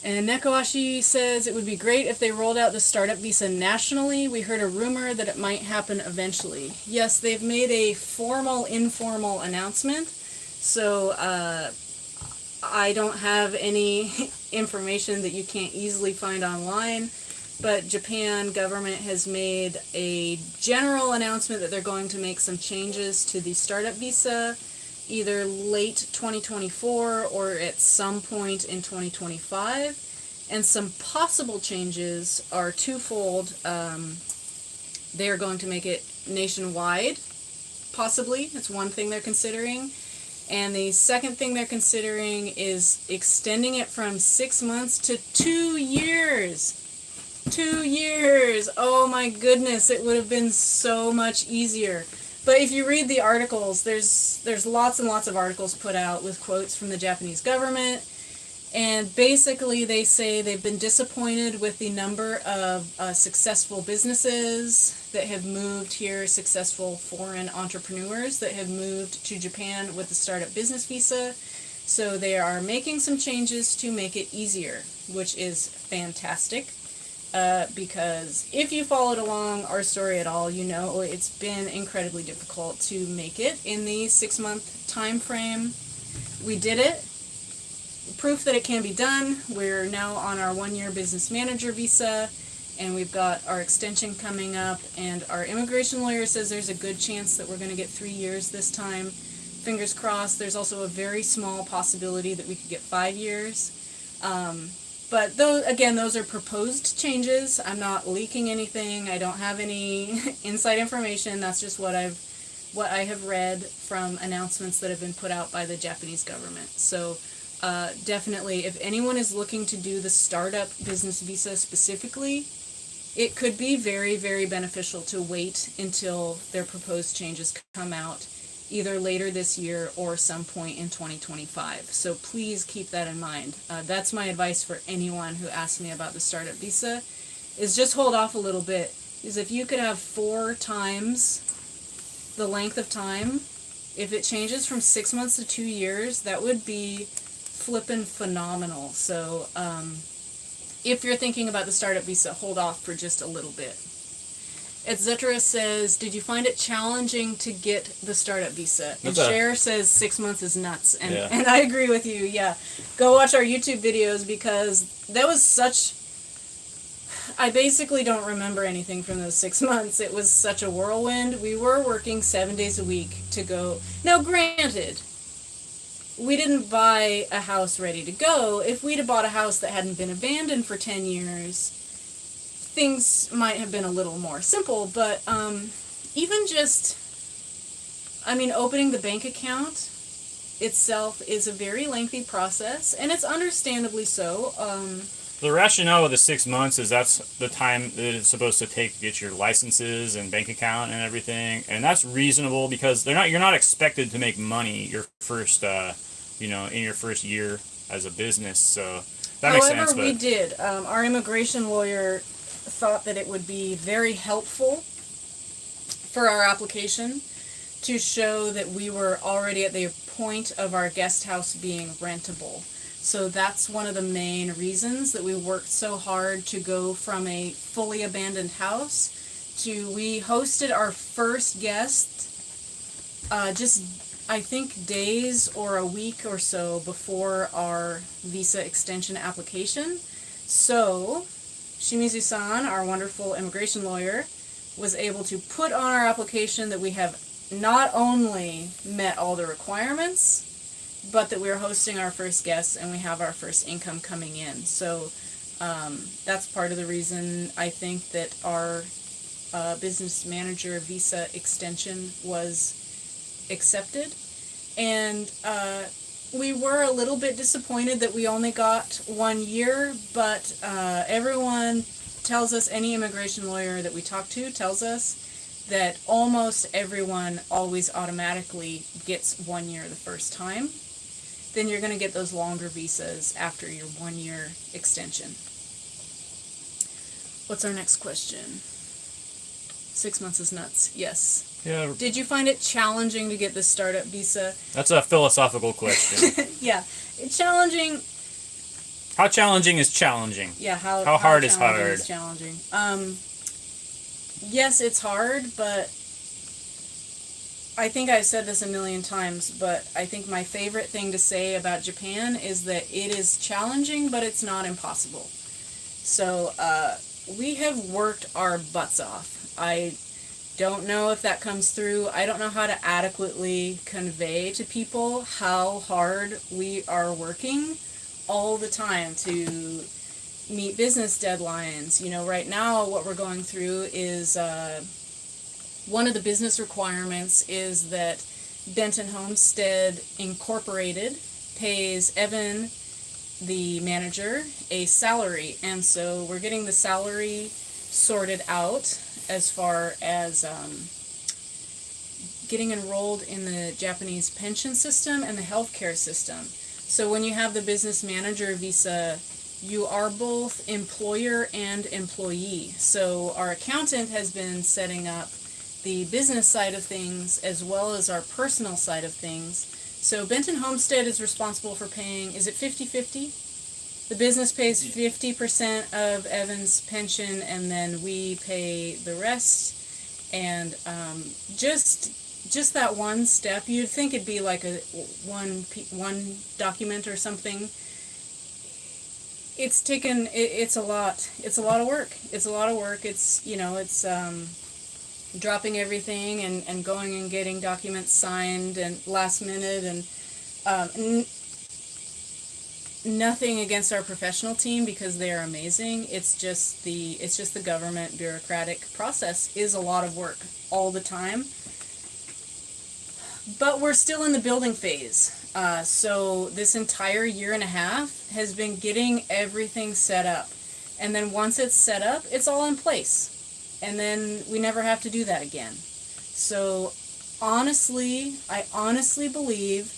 And Nekoashi says it would be great if they rolled out the startup visa nationally. We heard a rumor that it might happen eventually. Yes, they've made a formal, informal announcement, so I don't have any information that you can't easily find online, but Japan government has made a general announcement that they're going to make some changes to the startup visa, either late 2024 or at some point in 2025, and some possible changes are twofold. They are going to make it nationwide, possibly. That's one thing they're considering. And the second thing they're considering is extending it from 6 months to 2 years. 2 years! Oh my goodness, it would have been so much easier. But if you read the articles, there's lots and lots of articles put out with quotes from the Japanese government. And basically they say they've been disappointed with the number of successful businesses that have moved here, successful foreign entrepreneurs that have moved to Japan with the startup business visa. So they are making some changes to make it easier, which is fantastic. Because if you followed along our story at all, it's been incredibly difficult to make it in the 6-month time frame. We did it. Proof that it can be done. We're now on our 1-year business manager visa, and we've got our extension coming up, and our immigration lawyer says there's a good chance that we're going to get 3 years this time. Fingers crossed. There's also a very small possibility that we could get 5 years. But those are proposed changes. I'm not leaking anything. I don't have any inside information. That's just what I have read from announcements that have been put out by the Japanese government. So definitely, if anyone is looking to do the startup business visa specifically, it could be very, very beneficial to wait until their proposed changes come out, either later this year or some point in 2025. So please keep that in mind. That's my advice for anyone who asks me about the startup visa, is just hold off a little bit. Because if you could have 4 times the length of time If it changes from 6 months to 2 years, that would be flippin' phenomenal. So, if you're thinking about the startup visa, hold off for just a little bit. Etc. says, did you find it challenging to get the startup visa? And Cher says 6 months is nuts. And, and I agree with you, yeah. Go watch our YouTube videos because that was such... I basically don't remember anything from those 6 months. It was such a whirlwind. We were working 7 days a week to go... Now, granted, we didn't buy a house ready to go. If we'd have bought a house that hadn't been abandoned for 10 years, things might have been a little more simple. But even just, I mean, opening the bank account itself is a very lengthy process, and it's understandably so. The rationale of the 6 months is that's the time that it's supposed to take to get your licenses and bank account and everything, and that's reasonable because you're not expected to make money your first, in your first year as a business. So that makes sense. However, we did. Our immigration lawyer thought that it would be very helpful for our application to show that we were already at the point of our guest house being rentable. So that's one of the main reasons that we worked so hard to go from a fully abandoned house to, we hosted our first guest I think days or a week or so before our visa extension application. So Shimizu-san, our wonderful immigration lawyer, was able to put on our application that we have not only met all the requirements, but that we're hosting our first guests and we have our first income coming in. So that's part of the reason I think that our business manager visa extension was accepted. And we were a little bit disappointed that we only got 1 year, but everyone tells us, any immigration lawyer that we talk to tells us that almost everyone always automatically gets 1 year the first time. Then you're going to get those longer visas after your 1 year extension. What's our next question? 6 months is nuts. Yes. Yeah. Did you find it challenging to get the startup visa? That's a philosophical question. Yeah. It's challenging. How challenging is challenging? Yeah, how hard is hard? Is challenging. Yes, it's hard, but I think I've said this a million times, but I think my favorite thing to say about Japan is that it is challenging, but it's not impossible. So we have worked our butts off. I don't know if that comes through. I don't know how to adequately convey to people how hard we are working all the time to meet business deadlines. You know, right now what we're going through is one of the business requirements is that Benton Homestead Incorporated pays Evan, the manager, a salary. And so we're getting the salary sorted out as far as getting enrolled in the Japanese pension system and the healthcare system. So when you have the business manager visa, you are both employer and employee. So our accountant has been setting up the business side of things as well as our personal side of things. So Benton Homestead is responsible for paying, is it 50-50? The business pays 50% of Evan's pension, and then we pay the rest. And just that one step, you'd think it'd be like a one document or something. It's taken, it's a lot. It's a lot of work. It's a lot of work. It's, you know, it's dropping everything and going and getting documents signed and last minute and nothing against our professional team because they are amazing. It's just the government bureaucratic process is a lot of work all the time. But we're still in the building phase. So this entire year and a half has been getting everything set up. And then once it's set up, it's all in place. And then we never have to do that again. So honestly, I honestly believe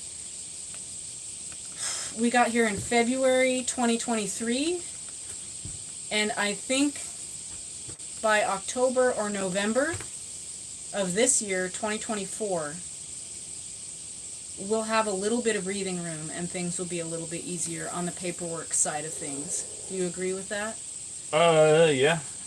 we got here in February 2023, and I think by October or November of this year, 2024, we'll have a little bit of breathing room and things will be a little bit easier on the paperwork side of things. Do you agree with that?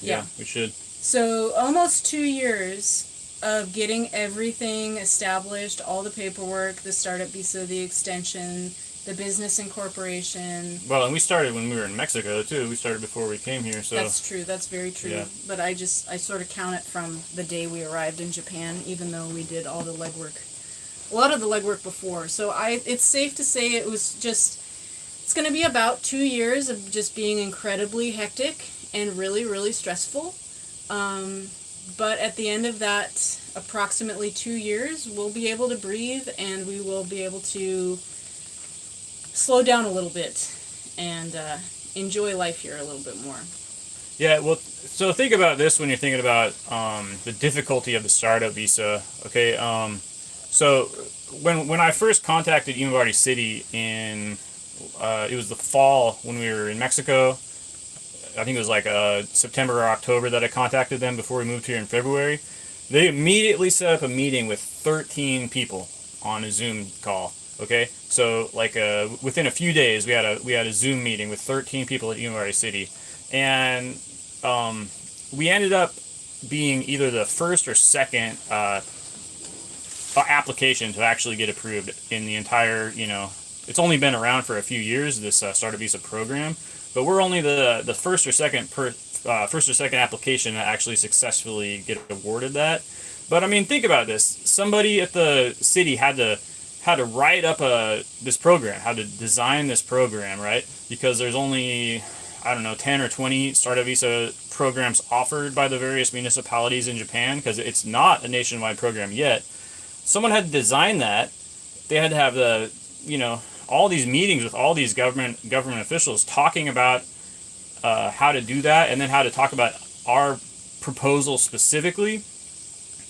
Yeah, we should. So almost 2 years of getting everything established, all the paperwork, the startup visa, the extension, the business incorporation. Well, and we started when we were in Mexico too. We started before we came here, so That's true. That's very true. Yeah. But I sort of count it from the day we arrived in Japan, even though we did all the legwork, a lot of the legwork before. So it's safe to say it's going to be about 2 years of just being incredibly hectic and really, really stressful. But at the end of that, approximately 2 years, we'll be able to breathe and we will be able to slow down a little bit and enjoy life here a little bit more. Yeah, well, so think about this when you're thinking about the difficulty of the startup visa. Okay, so when I first contacted Imabari City in it was the fall when we were in Mexico. I think it was like September or October that I contacted them before we moved here in February. They immediately set up a meeting with 13 people on a Zoom call. Okay, so like within a few days, we had a Zoom meeting with 13 people at Imabari City, and we ended up being either the first or second application to actually get approved in the entire. It's only been around for a few years, this startup visa program, but we're only the first or second application to actually successfully get awarded that. But I mean, think about this: somebody at the city had to write up this program, how to design this program, right? Because there's only, 10 or 20 startup visa programs offered by the various municipalities in Japan, because it's not a nationwide program yet. Someone had to design that. They had to have all these meetings with all these government officials talking about how to do that, and then how to talk about our proposal specifically.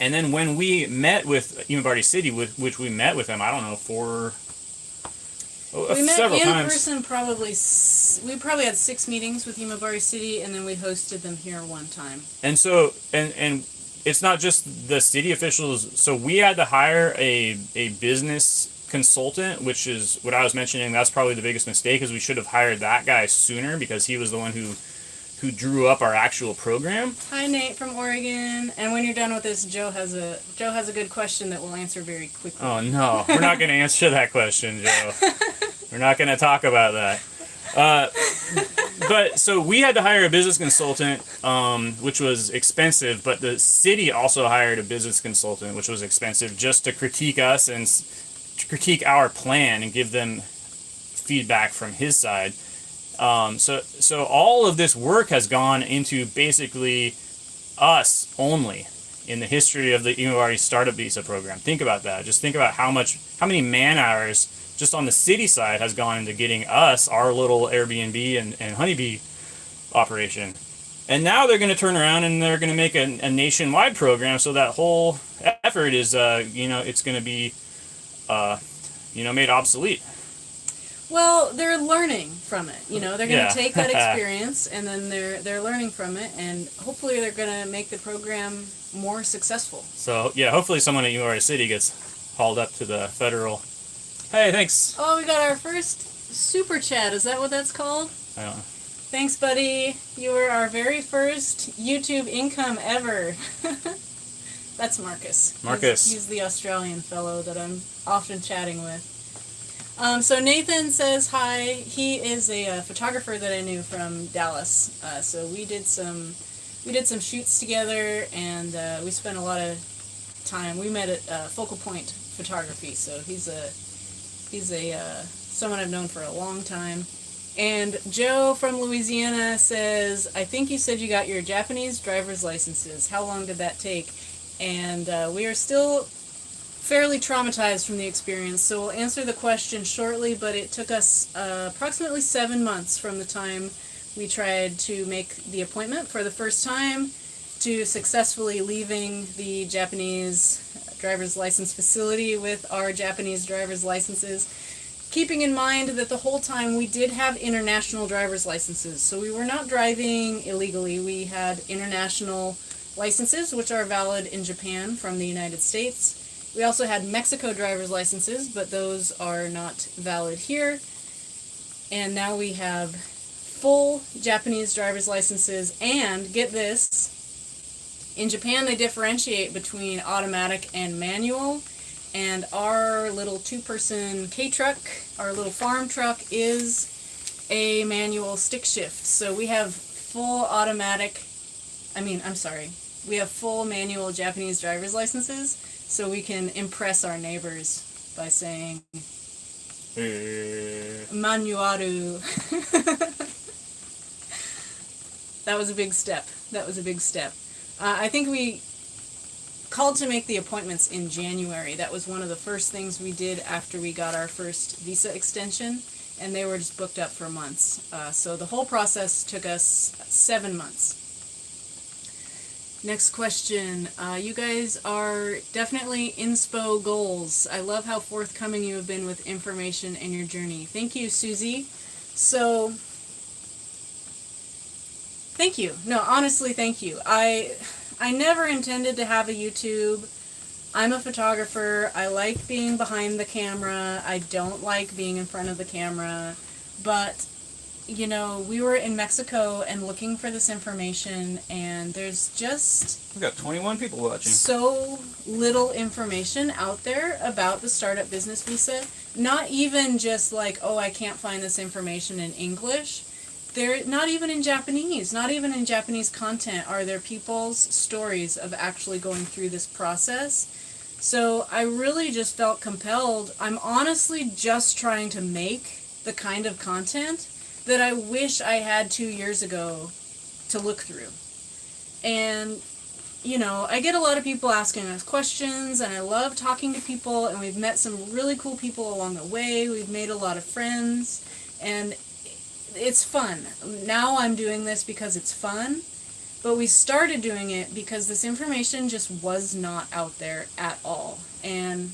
And then when we met with Imabari City, which we met with them, we met several in times. person we probably had 6 meetings with Imabari City, and then we hosted them here one time. And so, and it's not just the city officials. So we had to hire a business consultant, which is what I was mentioning. That's probably the biggest mistake, is we should have hired that guy sooner, because he was the one who drew up our actual program. Hi, Nate from Oregon. And when you're done with this, Joe has a good question that we'll answer very quickly. Oh no, we're not going to answer that question, Joe. We're not going to talk about that. But so we had to hire a business consultant, which was expensive, but the city also hired a business consultant, which was expensive, just to critique us and to critique our plan and give them feedback from his side. So all of this work has gone into basically us only in the history of the Imabari Startup Visa program. Think about that. Just think about how many man hours just on the city side has gone into getting us our little Airbnb and honeybee operation. And now they're going to turn around and they're going to make a nationwide program. So that whole effort is, it's going to be, made obsolete. Well, they're learning from it. They're going to take that experience, and then they're learning from it, and hopefully they're going to make the program more successful. So yeah, hopefully someone at UR City gets hauled up to the federal. Hey, thanks. Oh, we got our first super chat. Is that what that's called? I don't know. Thanks, buddy. You were our very first YouTube income ever. That's Marcus. Marcus. He's the Australian fellow that I'm often chatting with. So Nathan says hi. He is a photographer that I knew from Dallas. So we did some shoots together, and we spent a lot of time. We met at Focal Point Photography. So he's someone I've known for a long time. And Joe from Louisiana says, I think you said you got your Japanese driver's licenses. How long did that take? And we are still fairly traumatized from the experience, so we'll answer the question shortly, but it took us approximately 7 months from the time we tried to make the appointment for the first time to successfully leaving the Japanese driver's license facility with our Japanese driver's licenses, keeping in mind that the whole time we did have international driver's licenses, so we were not driving illegally. We had international licenses, which are valid in Japan from the United States. We also had Mexico driver's licenses, but those are not valid here. And now we have full Japanese driver's licenses, and get this, in Japan they differentiate between automatic and manual, and our little 2-person K-truck, our little farm truck, is a manual stick shift. So we have full we have full manual Japanese driver's licenses, so we can impress our neighbors by saying Manuaru. That was a big step. I think we called to make the appointments in January. That was one of the first things we did after we got our first visa extension, and they were just booked up for months. So the whole process took us 7 months. Next question. You guys are definitely inspo goals. I love how forthcoming you have been with information in your journey. Thank you, Susie. So, thank you. No, honestly, thank you. I never intended to have a YouTube. I'm a photographer. I like being behind the camera. I don't like being in front of the camera. But, you know, we were in Mexico and looking for this information, and there's just... We've got 21 people watching. So little information out there about the startup business visa. Not even just like, oh, I can't find this information in English. They're not even in Japanese. Not even in Japanese content are there people's stories of actually going through this process. So I really just felt compelled. I'm honestly just trying to make the kind of content that I wish I had 2 years ago to look through. And, you know, I get a lot of people asking us questions, and I love talking to people, and we've met some really cool people along the way. We've made a lot of friends, and it's fun. Now I'm doing this because it's fun, but we started doing it because this information just was not out there at all. And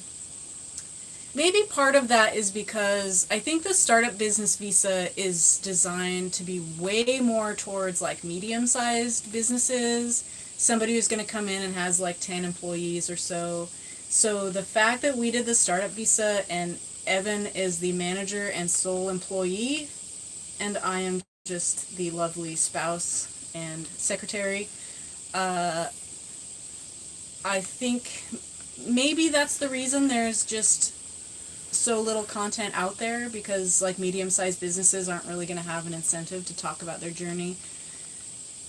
maybe part of that is because I think the startup business visa is designed to be way more towards like medium-sized businesses, somebody who's going to come in and has like 10 employees or so. So the fact that we did the startup visa and Evan is the manager and sole employee, and I am just the lovely spouse and secretary, I think maybe that's the reason there's just so little content out there, because like medium-sized businesses aren't really going to have an incentive to talk about their journey.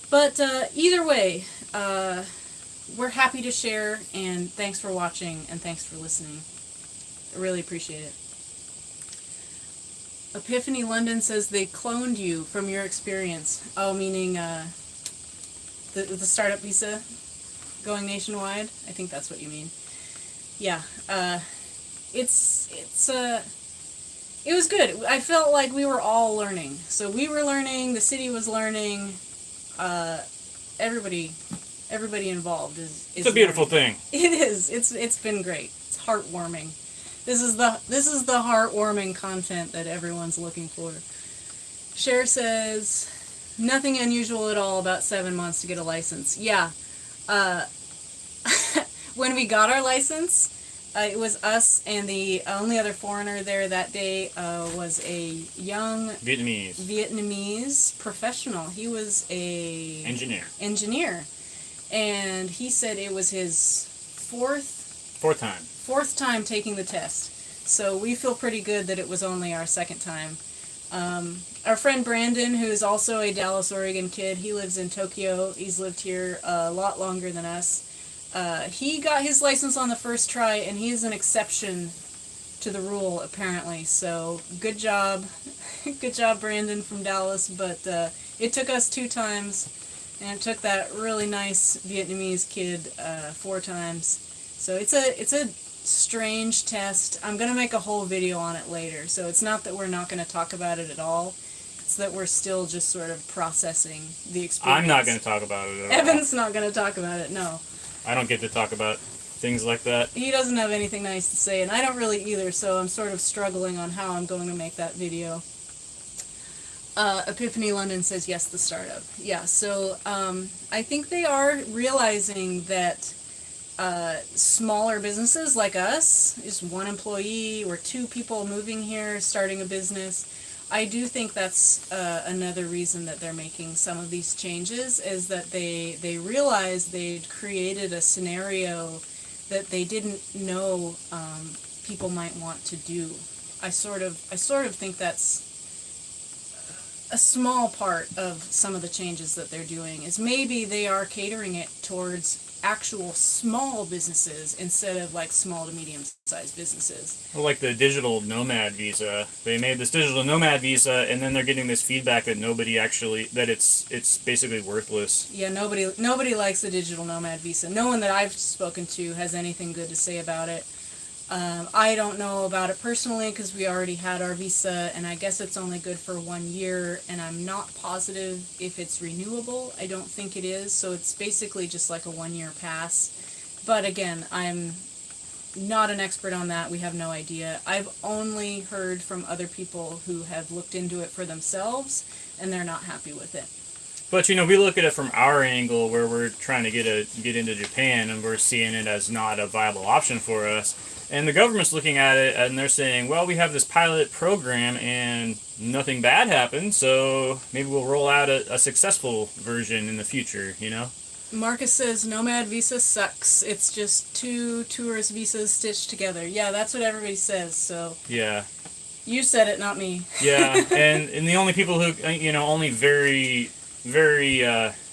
But either way, we're happy to share, and thanks for watching, and thanks for listening. I really appreciate it. Epiphany London says they cloned you from your experience. Oh, meaning the startup visa going nationwide? I think that's what you mean. Yeah. It was good. I felt like we were all learning. So we were learning, the city was learning, everybody involved is It's a beautiful thing. It is. It's been great. It's heartwarming. This is the heartwarming content that everyone's looking for. Cher says, nothing unusual at all about 7 months to get a license. Yeah. When we got our license, it was us, and the only other foreigner there that day was a young Vietnamese professional. He was a engineer, and he said it was his fourth time taking the test. So we feel pretty good that it was only our second time. Our friend Brandon, who is also a Dallas, Oregon kid, he lives in Tokyo. He's lived here a lot longer than us. He got his license on the first try, and he is an exception to the rule, apparently. So, good job. Good job, Brandon from Dallas. But it took us 2 times, and it took that really nice Vietnamese kid 4 times. So, it's a strange test. I'm going to make a whole video on it later. So, it's not that we're not going to talk about it at all. It's that we're still just sort of processing the experience. I'm not going to talk about it at all. Evan's not going to talk about it, no. I don't get to talk about things like that. He doesn't have anything nice to say, and I don't really either, so I'm sort of struggling on how I'm going to make that video. Epiphany London says, yes, the startup. Yeah, so I think they are realizing that smaller businesses like us, just one employee or two people moving here, starting a business. I do think that's another reason that they're making some of these changes, is that they realized they'd created a scenario that they didn't know people might want to do. I sort of think that's a small part of some of the changes that they're doing, is maybe they are catering it towards actual small businesses instead of like small to medium sized businesses. Well, like the digital nomad visa, they made this digital nomad visa, and then they're getting this feedback that it's basically worthless. Yeah, nobody likes the digital nomad visa. No one that I've spoken to has anything good to say about it. I don't know about it personally because we already had our visa, and I guess it's only good for 1 year, and I'm not positive if it's renewable. I don't think it is, so it's basically just like a 1-year pass. But again, I'm not an expert on that. We have no idea. I've only heard from other people who have looked into it for themselves, and they're not happy with it. But we look at it from our angle, where we're trying to get into Japan, and we're seeing it as not a viable option for us. And the government's looking at it, and they're saying, well, we have this pilot program, and nothing bad happened, so maybe we'll roll out a successful version in the future, Marcus says, Nomad visa sucks. It's just 2 tourist visas stitched together. Yeah, that's what everybody says, so... Yeah. You said it, not me. Yeah, and the only people who, only very, very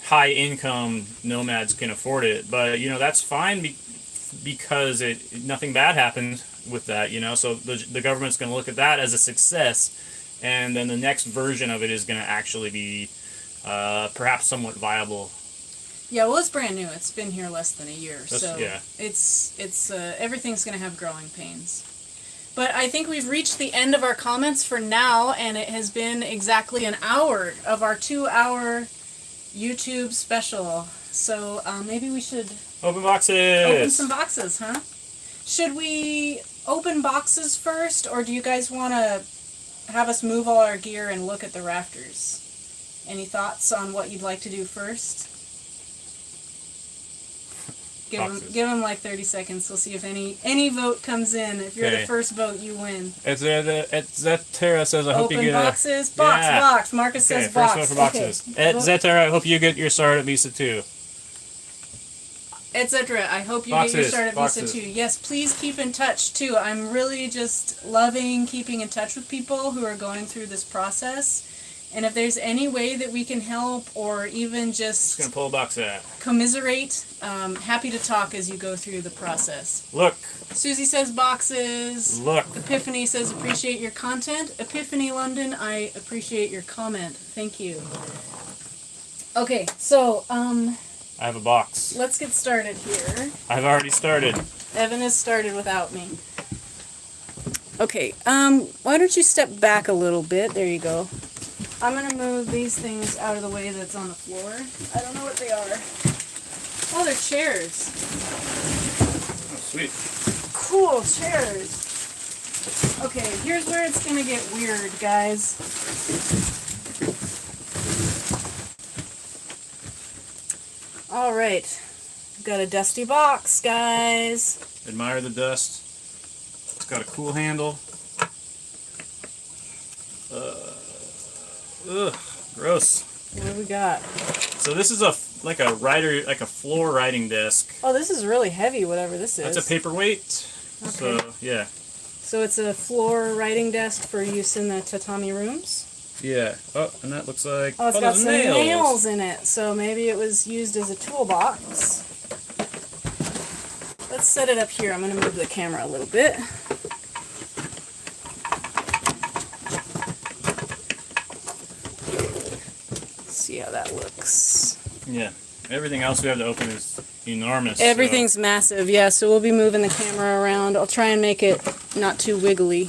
high income nomads can afford it. But, that's fine because nothing bad happened with that, so the government's going to look at that as a success, and then the next version of it is going to actually be perhaps somewhat viable. Yeah, well, it's brand new. It's been here less than a year, so yeah. It's everything's going to have growing pains. But I think we've reached the end of our comments for now, and it has been exactly an hour of our 2-hour YouTube special. So maybe we should... Open boxes! Open some boxes, huh? Should we open boxes first, or do you guys want to have us move all our gear and look at the rafters? Any thoughts on what you'd like to do first? Give them like 30 seconds. We'll see if any vote comes in. If you're the first vote, you win. Zetera says, I hope you get boxes. Box. Marcus says box. First vote for boxes. Zetera, I hope you get your start at Visa 2. Etc. I hope you get your start at Visa 2. Yes, please keep in touch too. I'm really just loving keeping in touch with people who are going through this process. And if there's any way that we can help, or even just gonna pull a box out. Commiserate, happy to talk as you go through the process. Look. Susie says boxes. Look. Epiphany says appreciate your content. Epiphany London, I appreciate your comment. Thank you. Okay, so I have a box. Let's get started here. I've already started. Evan has started without me. Okay, why don't you step back a little bit? There you go. I'm going to move these things out of the way that's on the floor. I don't know what they are. Oh, they're chairs. Oh, sweet. Cool, chairs. Okay, here's where it's going to get weird, guys. Alright. Got a dusty box, guys. Admire the dust. It's got a cool handle. Ugh, gross. What do we got? So this is a floor writing desk. Oh, this is really heavy, whatever this is. That's a paperweight. Okay. So, yeah. So it's a floor writing desk for use in the tatami rooms? Yeah. Oh, and that looks like... Oh, it's got some nails in it, so maybe it was used as a toolbox. Let's set it up here. I'm going to move the camera a little bit. See how that looks. Yeah. Everything else we have to open is enormous. Everything's massive, yeah, so we'll be moving the camera around. I'll try and make it not too wiggly.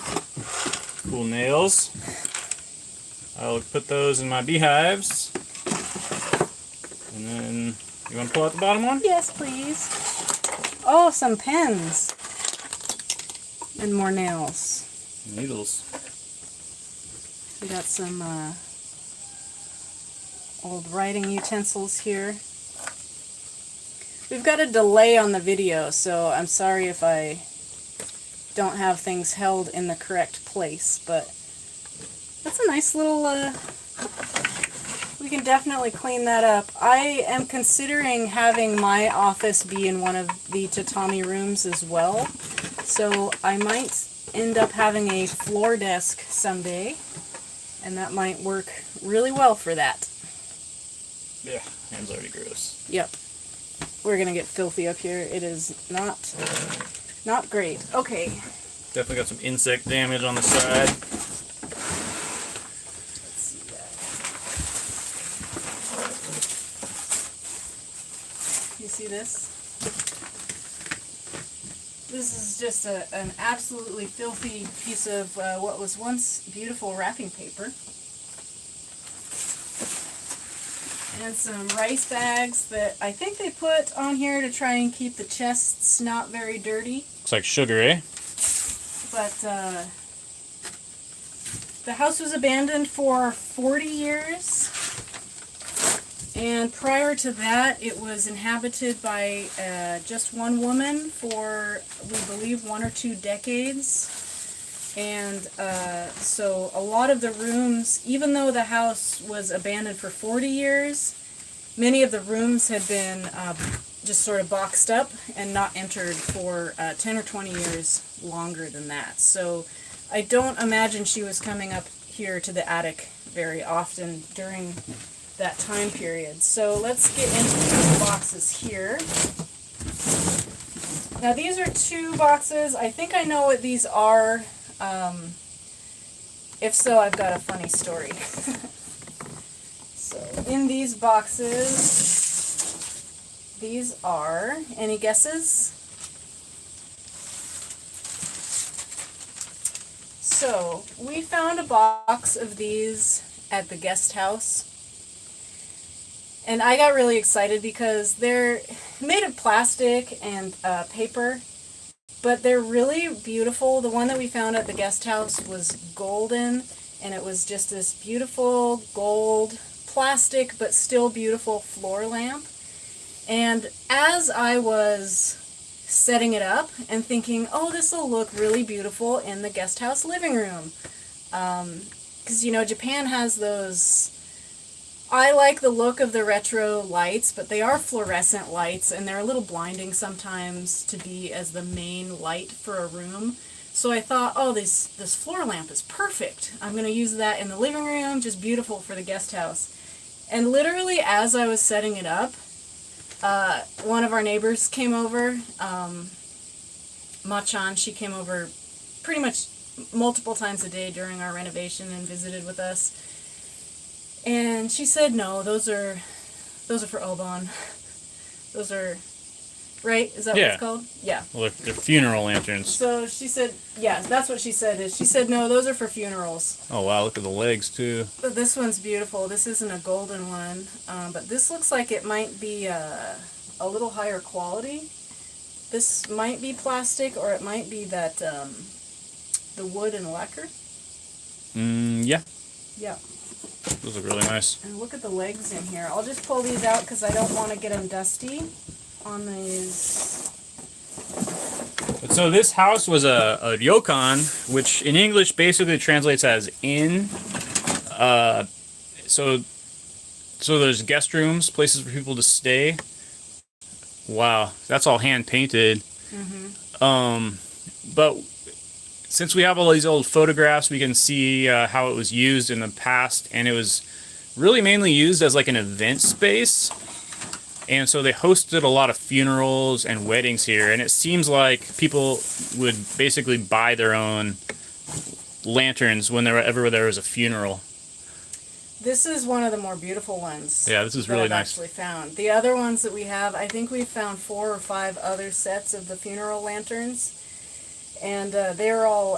Cool nails. I'll put those in my beehives. And then, you want to pull out the bottom one? Yes, please. Oh, some pens. And more nails. Needles. We got some old writing utensils here. We've got a delay on the video, so I'm sorry if I don't have things held in the correct place, but that's a nice little, we can definitely clean that up. I am considering having my office be in one of the tatami rooms as well, so I might end up having a floor desk someday, and that might work really well for that. Yeah, hands already gross. Yep. We're gonna get filthy up here. It is not great. Okay. Definitely got some insect damage on the side. Let's see that. You see this? This is just an absolutely filthy piece of what was once beautiful wrapping paper. And some rice bags that I think they put on here to try and keep the chests not very dirty. Looks like sugar, eh? But the house was abandoned for 40 years. And prior to that, it was inhabited by just one woman for, we believe, 1 or 2 decades. And so a lot of the rooms, even though the house was abandoned for 40 years, many of the rooms had been just sort of boxed up and not entered for 10 or 20 years longer than that. So I don't imagine she was coming up here to the attic very often during that time period. So let's get into these boxes here. Now these are 2 boxes. I think I know what these are. If so, I've got a funny story. So in these boxes, these are, any guesses? So we found a box of these at the guest house. And I got really excited because they're made of plastic and paper, but they're really beautiful. The one that we found at the guest house was golden, and it was just this beautiful gold plastic, but still beautiful floor lamp. And as I was setting it up and thinking, oh, this will look really beautiful in the guest house living room. Because, you know, Japan has those... I like the look of the retro lights, but they are fluorescent lights, and they're a little blinding sometimes to be as the main light for a room. So I thought, oh, this floor lamp is perfect. I'm going to use that in the living room, just beautiful for the guest house. And literally as I was setting it up, one of our neighbors came over, Ma-chan. She came over pretty much multiple times a day during our renovation and visited with us. And she said, no, those are for Obon. Those are, right? Is that what it's called? Yeah. Well, they're funeral lanterns. So she said, yeah, that's what she said. She said, no, those are for funerals. Oh, wow, look at the legs, too. But this one's beautiful. This isn't a golden one. But this looks like it might be a little higher quality. This might be plastic, or it might be that, the wood and lacquer. Yeah. Yeah. Those look really nice. And look at the legs in here. I'll just pull these out because I don't want to get them dusty on these. So this house was a Ryokan, which in English basically translates as inn. So there's guest rooms, places for people to stay. Wow, that's all hand painted. Mm-hmm. But since we have all these old photographs, we can see how it was used in the past, and it was really mainly used as like an event space. And so they hosted a lot of funerals and weddings here, and it seems like people would basically buy their own lanterns whenever there was a funeral. This is one of the more beautiful ones. Yeah, this is really nice. Actually found. The other ones that we have, I think we found 4 or 5 other sets of the funeral lanterns. And they're all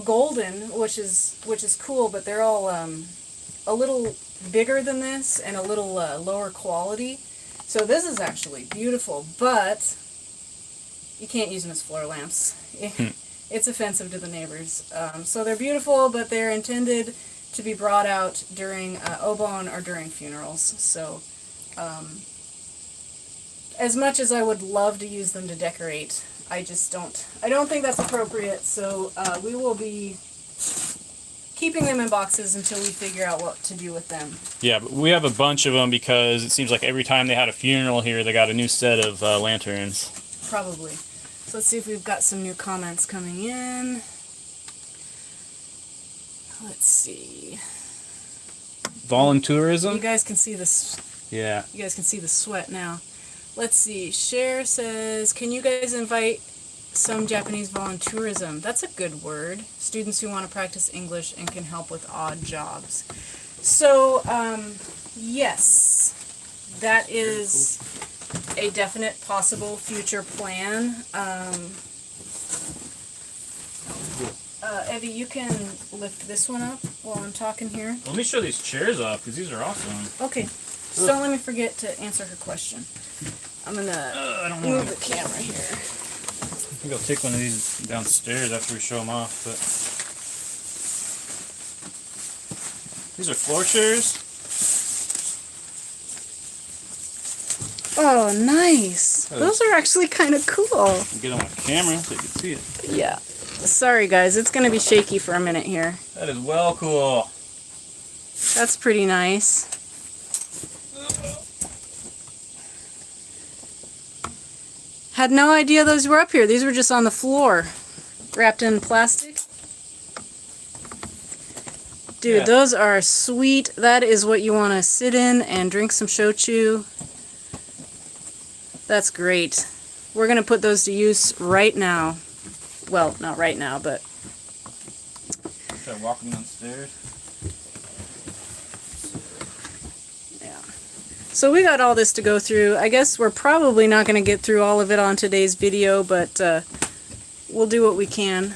golden, which is cool, but they're all a little bigger than this and a little lower quality. So this is actually beautiful, but you can't use them as floor lamps. It's offensive to the neighbors. So they're beautiful, but they're intended to be brought out during Obon or during funerals. So as much as I would love to use them to decorate, I just don't. I don't think that's appropriate, so we will be keeping them in boxes until we figure out what to do with them. Yeah, but we have a bunch of them because it seems like every time they had a funeral here, they got a new set of lanterns. Probably. So let's see if we've got some new comments coming in. Let's see. Voluntourism? You guys can see this. Yeah. You guys can see the sweat now. Let's see. Cher says, can you guys invite some Japanese voluntourism? That's a good word. Students who want to practice English and can help with odd jobs. So, yes, that is a definite possible future plan. Evie, you can lift this one up while I'm talking here. Let me show these chairs off because these are awesome. Okay. So don't let me forget to answer her question. I'm going to move the camera here. I think I'll take one of these downstairs after we show them off. But these are floor chairs. Oh, nice. Those are actually kind of cool. Get them on camera so you can see it. Yeah. Sorry, guys. It's going to be shaky for a minute here. That is well cool. That's pretty nice. Had no idea those were up here. These were just on the floor, wrapped in plastic. Dude, Yeah. Those are sweet. That is what you want to sit in and drink some shochu. That's great. We're going to put those to use right now. Well, not right now, but... Should I walk them downstairs? Yeah. So we got all this to go through. I guess we're probably not going to get through all of it on today's video, but we'll do what we can.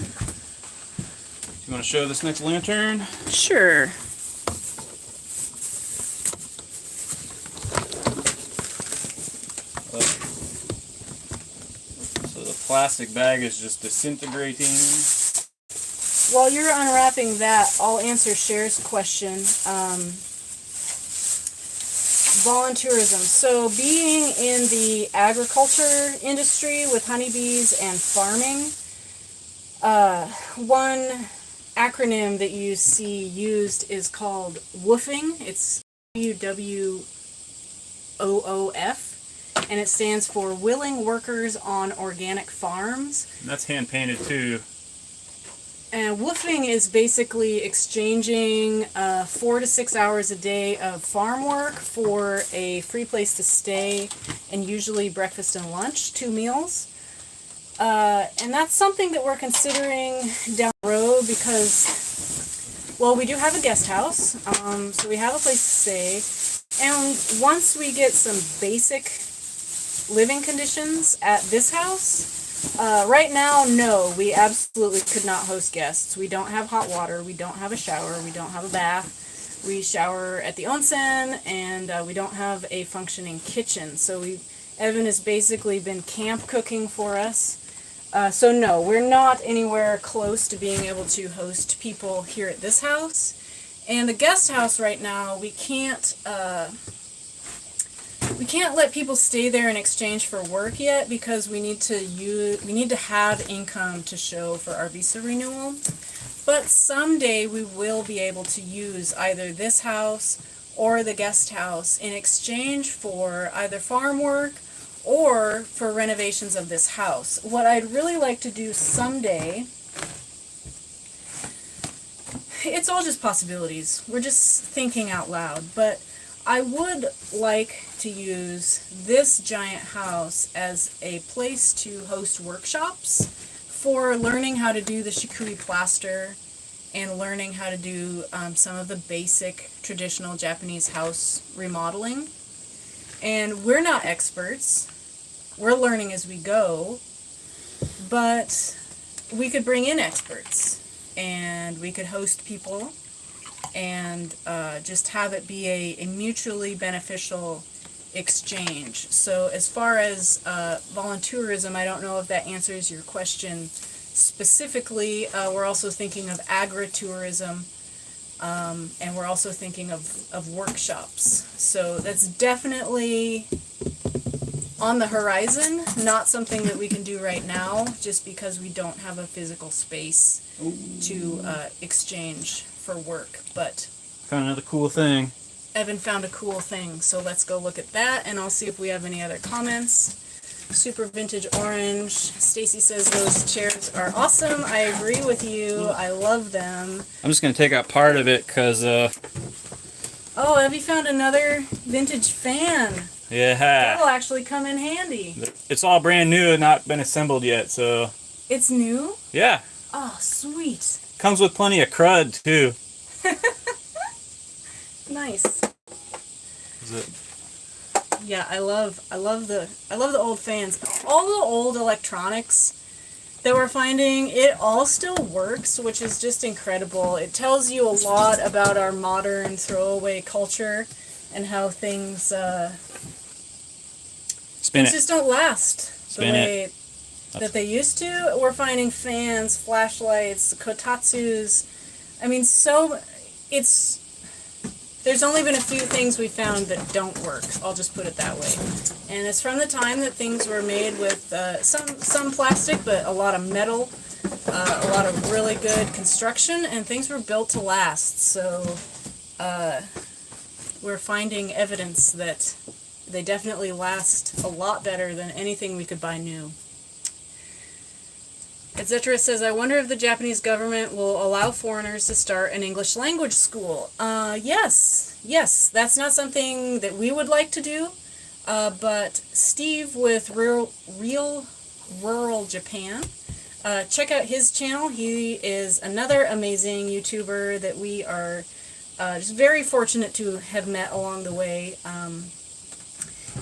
You want to show this next lantern? Sure. So the plastic bag is just disintegrating. While you're unwrapping that, I'll answer Cher's question. Voluntourism. So being in the agriculture industry with honeybees and farming, one acronym that you see used is called WWOOF. It's WWOOF, and it stands for Willing Workers on Organic Farms. And that's hand painted too. And woofing is basically exchanging 4 to 6 hours a day of farm work for a free place to stay, and usually breakfast and lunch, 2 meals. And that's something that we're considering down the road because, well, we do have a guest house, so we have a place to stay. And once we get some basic living conditions at this house, right now, no, we absolutely could not host guests. We don't have hot water, we don't have a shower, we don't have a bath. We shower at the onsen, and we don't have a functioning kitchen. So Evan has basically been camp cooking for us. So no, we're not anywhere close to being able to host people here at this house. And the guest house right now, we can't let people stay there in exchange for work yet because we need to have income to show for our visa renewal. But someday we will be able to use either this house or the guest house in exchange for either farm work or for renovations of this house. What I'd really like to do someday, it's all just possibilities. We're just thinking out loud, but I would like to use this giant house as a place to host workshops for learning how to do the shikui plaster and learning how to do some of the basic traditional Japanese house remodeling. And we're not experts. We're learning as we go, but we could bring in experts and we could host people and just have it be a mutually beneficial exchange. So as far as voluntourism, I don't know if that answers your question specifically. We're also thinking of agritourism, and we're also thinking of workshops. So that's definitely on the horizon, not something that we can do right now, just because we don't have a physical space to exchange for work. But Found another cool thing. Evan found a cool thing, so let's go look at that, and I'll see if we have any other comments. Super vintage orange. Stacy says those chairs are awesome. I agree with you. I love them. I'm just going to take out part of it because... Oh, have you found another vintage fan? Yeah. That'll actually come in handy. It's all brand new and not been assembled yet, so... It's new? Yeah. Oh, sweet. Comes with plenty of crud, too. Nice. Is it... Yeah, I love the old fans. All the old electronics that we're finding, it all still works, which is just incredible. It tells you a lot about our modern throwaway culture and how things just don't last the way that they used to. We're finding fans, flashlights, kotatsus. I mean, there's only been a few things we found that don't work. I'll just put it that way. And it's from the time that things were made with some plastic, but a lot of metal, a lot of really good construction, and things were built to last. So we're finding evidence that they definitely last a lot better than anything we could buy new. Etc. says, I wonder if the Japanese government will allow foreigners to start an English language school. Yes, that's not something that we would like to do, but Steve with Real Rural Japan, check out his channel. He is another amazing YouTuber that we are just very fortunate to have met along the way.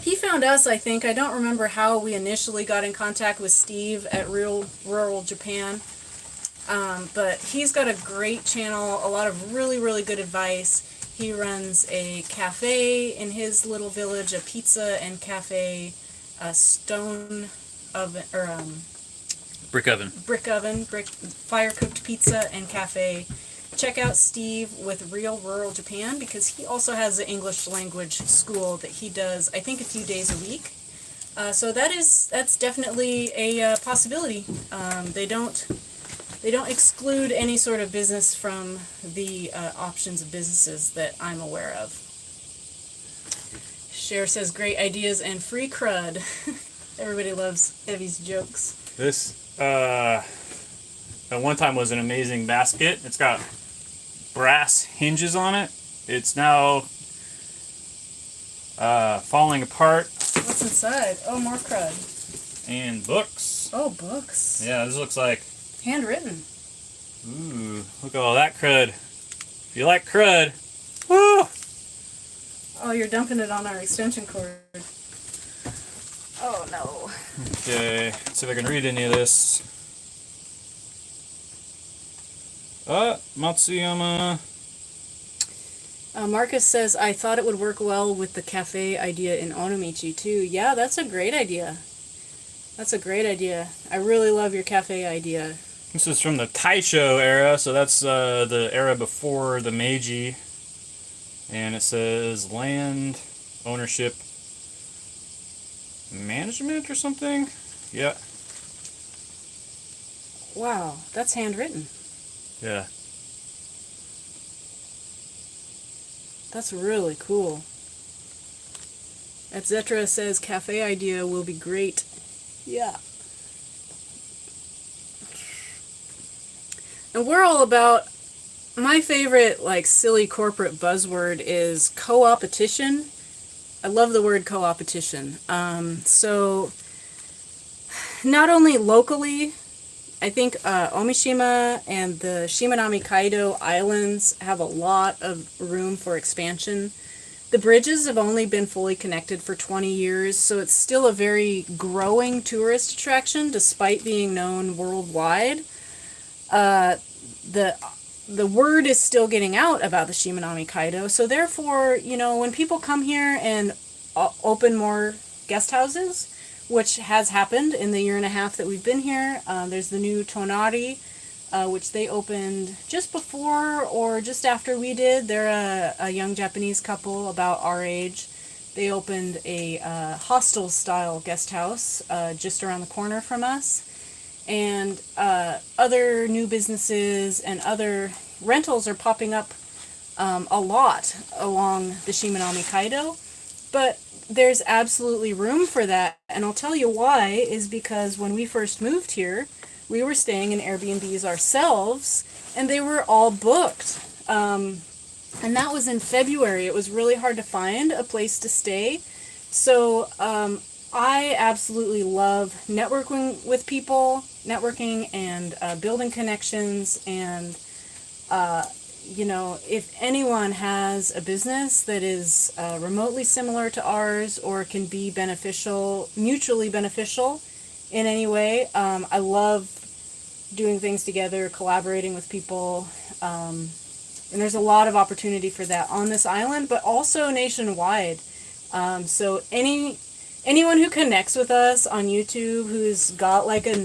He found us, I think. I don't remember how we initially got in contact with Steve at Real Rural Japan. But he's got a great channel, a lot of really, really good advice. He runs a cafe in his little village, a pizza and cafe, a stone oven, or brick oven, fire-cooked pizza and cafe. Check out Steve with Real Rural Japan, because he also has an English language school that he does, I think, a few days a week. So that's definitely a possibility. They don't exclude any sort of business from the options of businesses that I'm aware of. Cher says, great ideas and free crud. Everybody loves Evie's jokes. This at one time was an amazing basket. It's got brass hinges on it. It's now falling apart. What's inside? Oh, more crud. And books. Oh, books. Yeah, this looks like... handwritten. Ooh, look at all that crud. If you like crud, woo! Oh, you're dumping it on our extension cord. Oh, no. Okay, let's see if I can read any of this. Matsuyama. Marcus says, I thought it would work well with the cafe idea in Ōmishima too. Yeah, that's a great idea. That's a great idea. I really love your cafe idea. This is from the Taisho era, so that's the era before the Meiji. And it says land ownership management or something? Yeah. Wow, that's handwritten. Yeah. That's really cool. Etc. says cafe idea will be great. Yeah. And we're all about, my favorite like silly corporate buzzword is co-opetition. I love the word co-opetition. So not only locally, I think Ōmishima and the Shimanami Kaido Islands have a lot of room for expansion. The bridges have only been fully connected for 20 years, so it's still a very growing tourist attraction despite being known worldwide. The word is still getting out about the Shimanami Kaido, so therefore, you know, when people come here and open more guest houses, which has happened in the year and a half that we've been here. There's the new Tonari, which they opened just before or just after we did. They're a young Japanese couple about our age They opened a hostel-style guest house just around the corner from us. And other new businesses and other rentals are popping up a lot along the Shimanami Kaido. But there's absolutely room for that. And I'll tell you why, is because when we first moved here, we were staying in Airbnbs ourselves, and they were all booked. And that was in February. It was really hard to find a place to stay. So I absolutely love networking with people, networking and building connections. And, you know, if anyone has a business that is remotely similar to ours or can be beneficial, mutually beneficial in any way, I love doing things together, collaborating with people. And there's a lot of opportunity for that on this island, but also nationwide. So anyone who connects with us on YouTube who's got like a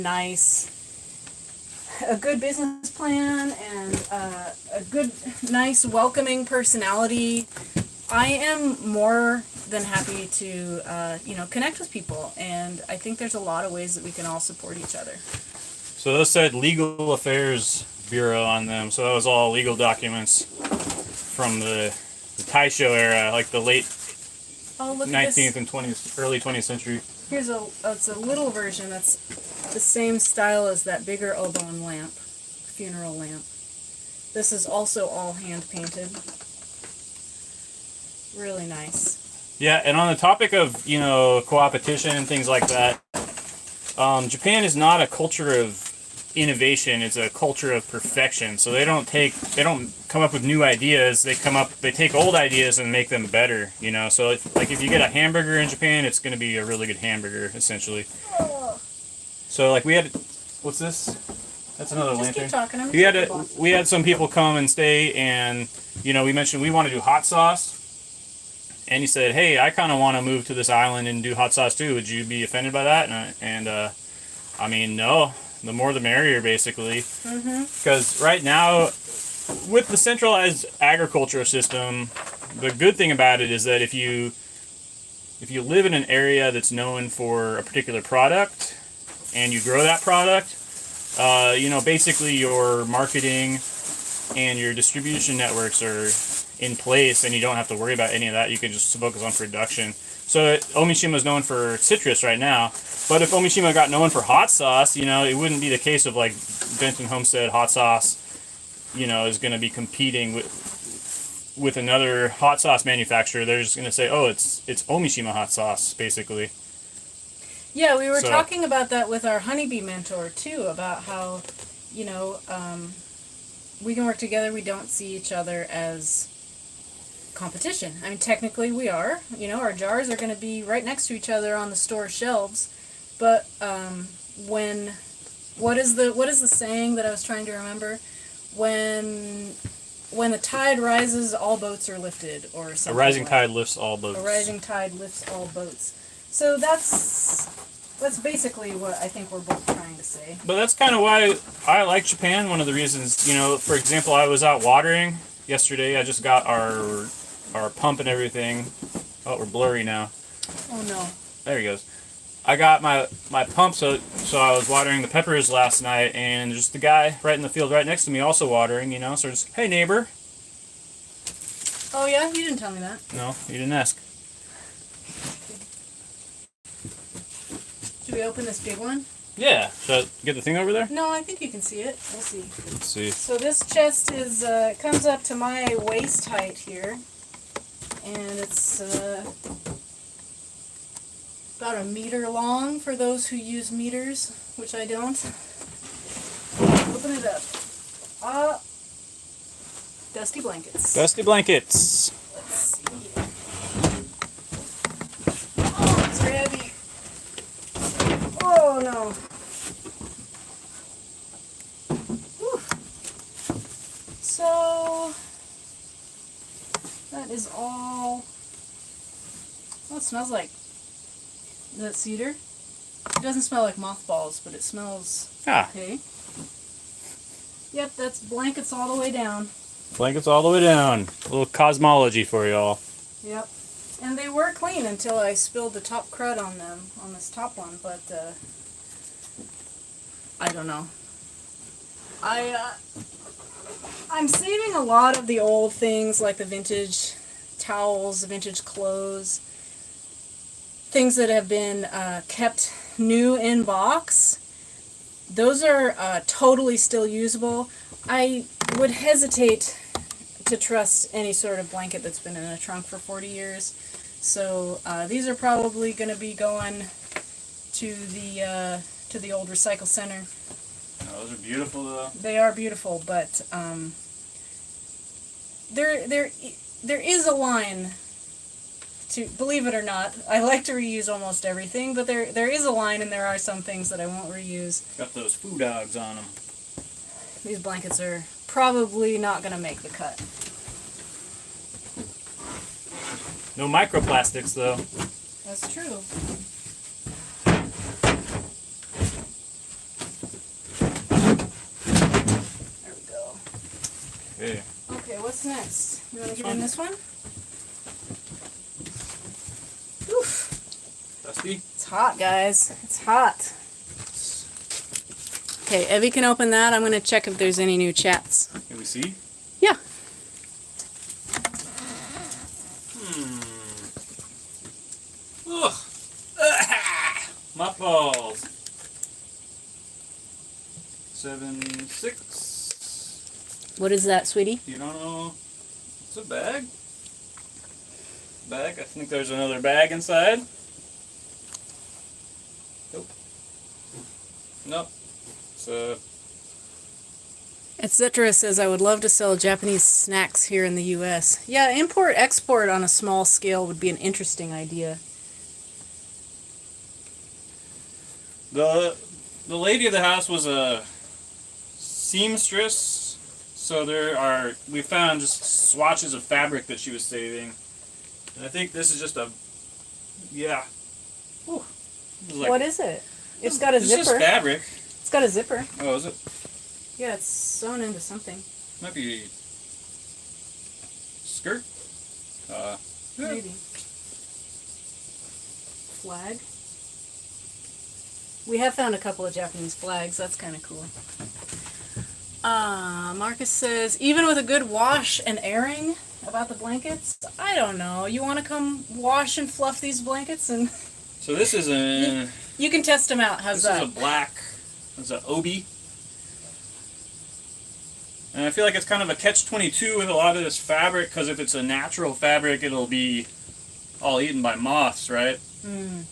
good business plan and a good, nice, welcoming personality, I am more than happy to, you know, connect with people. And I think there's a lot of ways that we can all support each other. So those said Legal Affairs Bureau on them, so that was all legal documents from the Taisho era, like the late 19th and 20th, early 20th century. Here's it's a little version that's the same style as that bigger obon lamp, funeral lamp. This is also all hand painted. Really nice. Yeah, and on the topic of, you know, co-opetition and things like that, Japan is not a culture of innovation, it's a culture of perfection. So they don't come up with new ideas, they take old ideas and make them better, you know. So if you get a hamburger in Japan, it's going to be a really good hamburger, essentially. So like we had, what's this? That's another Just lantern. keep talking. We had some people come and stay, and you know, we mentioned we want to do hot sauce, and he said, hey, I kind of want to move to this island and do hot sauce too, would you be offended by that? And I mean, no, the more the merrier, basically. Because right now, with the centralized agriculture system, the good thing about it is that if you live in an area that's known for a particular product and you grow that product, you know, basically your marketing and your distribution networks are in place, and you don't have to worry about any of that. You can just focus on production. So Ōmishima is known for citrus right now, but if Ōmishima got known for hot sauce, you know, it wouldn't be the case of like Benton Homestead hot sauce, you know, is going to be competing with another hot sauce manufacturer. They're just going to say, oh, it's Ōmishima hot sauce, basically. Yeah, we were talking about that with our honeybee mentor too, about how, you know, we can work together. We don't see each other as competition. I mean, technically we are. You know, our jars are going to be right next to each other on the store shelves. But what is the saying that I was trying to remember? When the tide rises, all boats are lifted, or something. A rising tide lifts all boats. A rising tide lifts all boats. So that's basically what I think we're both trying to say. But that's kind of why I like Japan. One of the reasons, you know, for example, I was out watering yesterday. I just got our pump and everything. Oh, we're blurry now. Oh no. There he goes. I got my pump, so I was watering the peppers last night, and just the guy right in the field right next to me also watering, you know, so just, hey neighbor. Oh yeah? You didn't tell me that. No, you didn't ask. Should we open this big one? Yeah. Should I get the thing over there? No, I think you can see it. We'll see. Let's see. So this chest is comes up to my waist height here, and it's about a meter long for those who use meters, which I don't. Open it up. Dusty blankets. Dusty blankets. Let's see. Oh, it's heavy. Oh no. Whew. So that is all. Oh, it smells like. Is that cedar? It doesn't smell like mothballs, but it smells okay. Yep, that's blankets all the way down. Blankets all the way down. A little cosmology for y'all. Yep. And they were clean until I spilled the top crud on them, on this top one, but I don't know. I'm saving a lot of the old things, like the vintage towels, vintage clothes, things that have been kept new in box. Those are totally still usable. I would hesitate to trust any sort of blanket that's been in a trunk for 40 years. So these are probably going to be going to the old recycle center. Oh, those are beautiful though. They are beautiful, but there is a line. To believe it or not, I like to reuse almost everything, but there is a line, and there are some things that I won't reuse. Got those foo dogs on them. These blankets are probably not going to make the cut. No microplastics though. That's true. There we go. Okay. Okay, what's next? You want to get in this one? Oof. Dusty? It's hot, guys. It's hot. Okay, Evie can open that. I'm going to check if there's any new chats. Can we see? Yeah. Ugh. Mothballs. 7-6. What is that, sweetie? You don't know? It's a bag. Bag. I think there's another bag inside. Nope. Nope. So. Etc. says, I would love to sell Japanese snacks here in the U.S. Yeah, import-export on a small scale would be an interesting idea. The lady of the house was a seamstress, so we found just swatches of fabric that she was saving. And I think this is just a, yeah. Whew. Like, What is it? It's got a it's zipper. just fabric. It's got a zipper. Oh, is it? Yeah, it's sewn into something. Might be skirt. Yeah. Maybe. Flag. We have found a couple of Japanese flags. That's kind of cool. Marcus says, even with a good wash and airing about the blankets, I don't know. You want to come wash and fluff these blankets? And So this is a... you can test them out. How's this that? is a black... It's an obi. And I feel like it's kind of a catch-22 with a lot of this fabric, because if it's a natural fabric, it'll be all eaten by moths, right? Mm.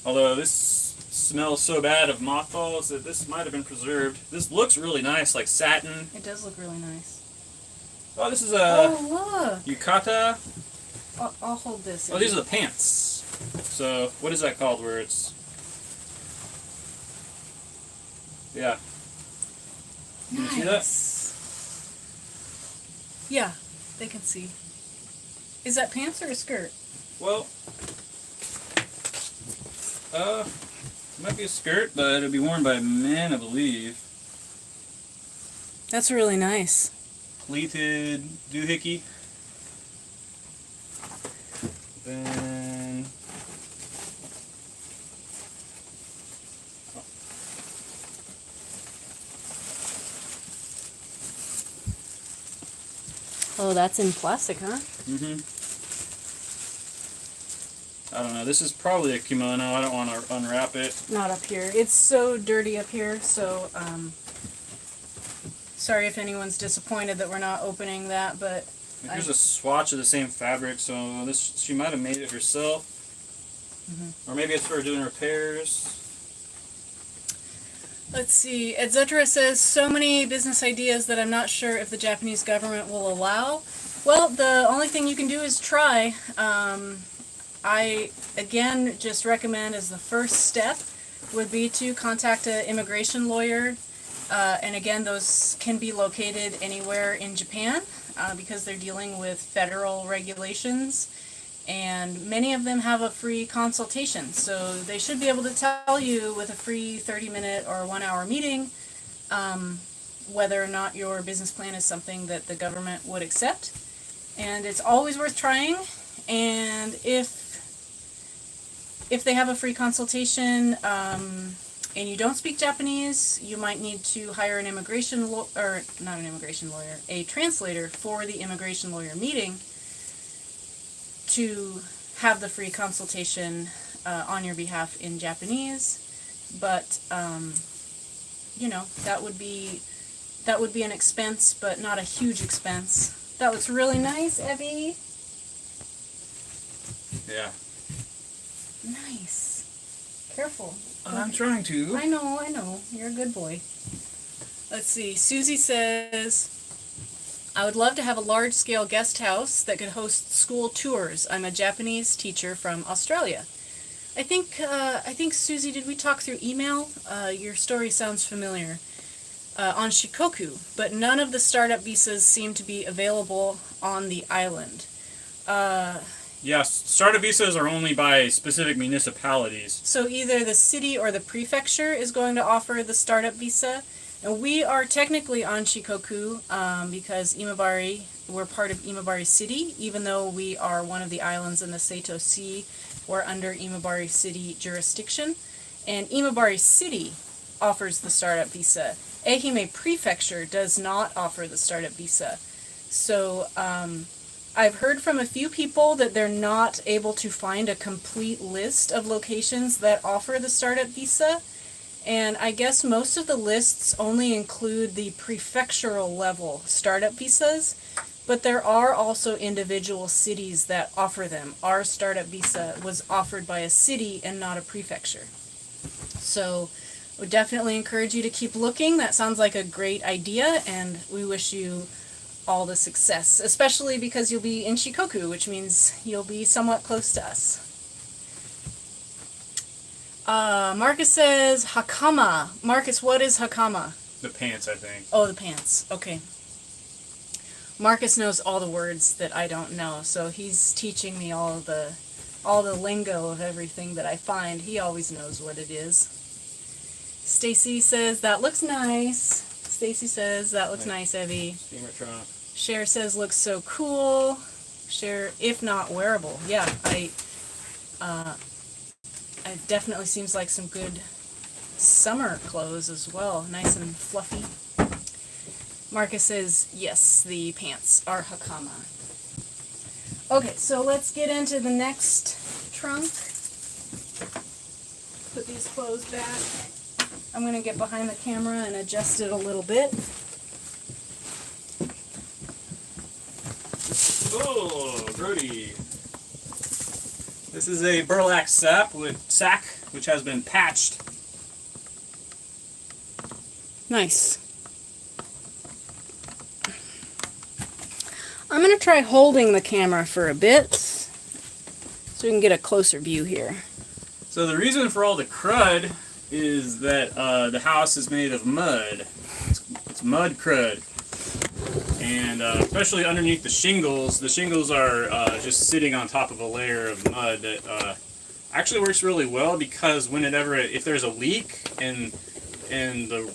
Although this smells so bad of mothballs that this might have been preserved. This looks really nice, like satin. It does look really nice. Oh, this is a Oh, look. yukata. I'll hold this. Oh, these are the pants. So, what is that called where it's... Yeah. Can you see that? Yeah, they can see. Is that pants or a skirt? Well, it might be a skirt, but it'll be worn by men, I believe. That's really nice. Pleated doohickey. Then... Oh, that's in plastic, huh? Mm-hmm. I don't know. This is probably a kimono. I don't want to unwrap it. Not up here. It's so dirty up here, so sorry if anyone's disappointed that we're not opening that, but Here's a swatch of the same fabric, so this she might have made it herself. Mm-hmm. Or maybe it's for doing repairs. let's see. Etc. says, so many business ideas that I'm not sure if the Japanese government will allow. Well, the only thing you can do is try. I, again, just recommend as the first step would be to contact an immigration lawyer. And again, those can be located anywhere in Japan because they're dealing with federal regulations. And many of them have a free consultation. So they should be able to tell you with a free 30-minute or 1-hour meeting whether or not your business plan is something that the government would accept. And it's always worth trying. And if they have a free consultation and you don't speak Japanese, you might need to hire an immigration or not an immigration lawyer, a translator for the immigration lawyer meeting to have the free consultation on your behalf in Japanese. But you know, that would be an expense, but not a huge expense. That looks really nice, Evie. Yeah. Nice. Careful. I'm trying to. I know. You're a good boy. Let's see. Susie says, I would love to have a large-scale guest house that could host school tours. I'm a Japanese teacher from Australia. I think Susie, did we talk through email? Your story sounds familiar. On Shikoku, but none of the startup visas seem to be available on the island. Yes, startup visas are only by specific municipalities. So either the city or the prefecture is going to offer the startup visa. And we are technically on Shikoku because Imabari, we're part of Imabari City, even though we are one of the islands in the Seto Sea. We're under Imabari City jurisdiction. And Imabari City offers the startup visa. Ehime Prefecture does not offer the startup visa. So I've heard from a few people that they're not able to find a complete list of locations that offer the startup visa. And I guess most of the lists only include the prefectural level startup visas, but there are also individual cities that offer them. Our startup visa was offered by a city and not a prefecture. So I would definitely encourage you to keep looking. That sounds like a great idea, and we wish you all the success, especially because you'll be in Shikoku, which means you'll be somewhat close to us. Marcus says hakama. Marcus, what is hakama? The pants, I think. Oh, the pants. Okay. Marcus knows all the words that I don't know, so he's teaching me all the lingo of everything that I find. He always knows what it is. Stacy says that looks nice. Stacy says that looks nice, Evie. Steamertronic. Cher says looks so cool. Cher, if not wearable. Yeah, it definitely seems like some good summer clothes as well. Nice and fluffy. Marcus says, yes, the pants are hakama. Okay, so let's get into the next trunk. Put these clothes back. I'm going to get behind the camera and adjust it a little bit. Oh, Brody. This is a burlap sack which has been patched. Nice. I'm going to try holding the camera for a bit so we can get a closer view here. So the reason for all the crud is that the house is made of mud. It's mud crud. And especially underneath the shingles are just sitting on top of a layer of mud that actually works really well because if there's a leak and the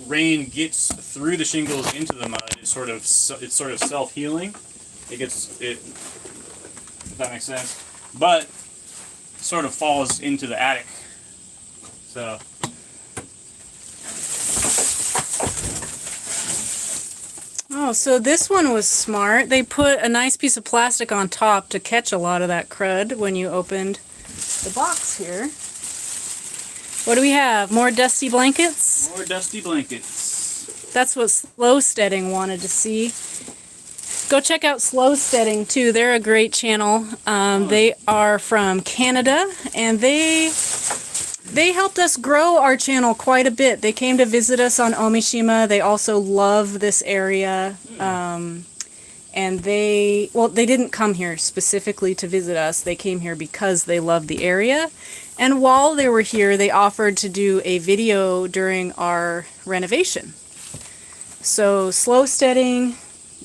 rain gets through the shingles into the mud, it's sort of self-healing. If that makes sense, but it sort of falls into the attic. So. Oh, so this one was smart. They put a nice piece of plastic on top to catch a lot of that crud when you opened the box here. What do we have? More dusty blankets? More dusty blankets. That's what Slow Steading wanted to see. Go check out Slow Steading too. They're a great channel. They are from Canada, and they helped us grow our channel quite a bit. They came to visit us on Ōmishima. They also love this area. And they didn't come here specifically to visit us. They came here because they love the area. And while they were here, they offered to do a video during our renovation. So Slow Steading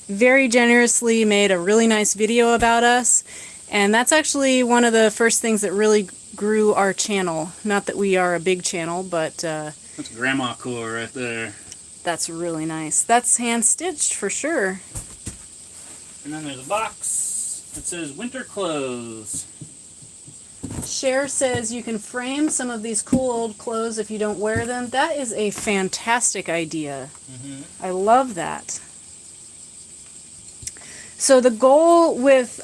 very generously made a really nice video about us. And that's actually one of the first things that really grew our channel. Not that we are a big channel, but that's grandma core right there. That's really nice. That's hand stitched for sure. And then there's a box. It says winter clothes. Cher says you can frame some of these cool old clothes if you don't wear them. That is a fantastic idea. I love that. So the goal with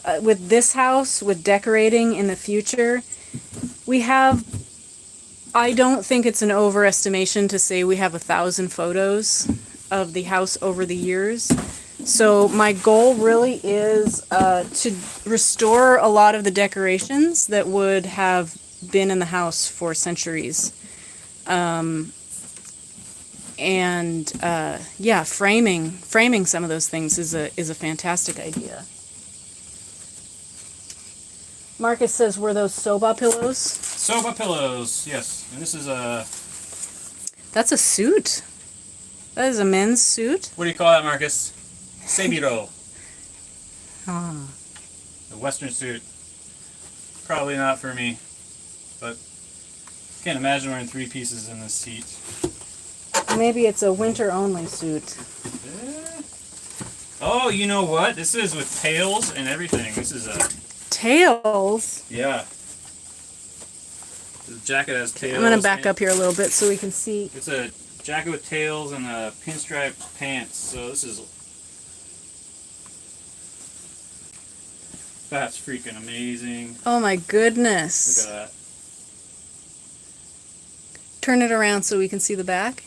this house, with decorating in the future, we have, I don't think it's an overestimation to say we have 1,000 photos of the house over the years. So my goal really is to restore a lot of the decorations that would have been in the house for centuries. Yeah, framing some of those things is a fantastic idea. Marcus says, were those soba pillows? Soba pillows, yes. And this is a... That's a suit. That is a men's suit. What do you call that, Marcus? Seibiro. Ah. The Western suit. Probably not for me. But can't imagine wearing 3 pieces in this heat. Maybe it's a winter-only suit. Oh, you know what? This is with tails and everything. This is a... Tails? Yeah. The jacket has tails. I'm going to back up here a little bit so we can see. It's a jacket with tails and a pinstripe pants. So this is... That's freaking amazing. Oh my goodness. Look at that. Turn it around so we can see the back.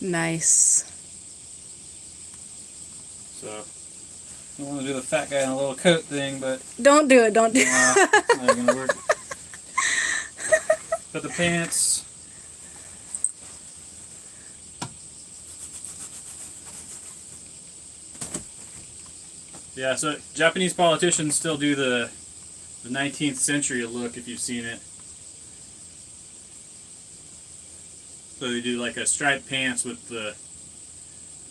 Nice. So, I don't want to do the fat guy in a little coat thing, but... Don't do it, don't do it. Not going to work. But the pants... Yeah, so Japanese politicians still do the 19th century look, if you've seen it. So they do like a striped pants with the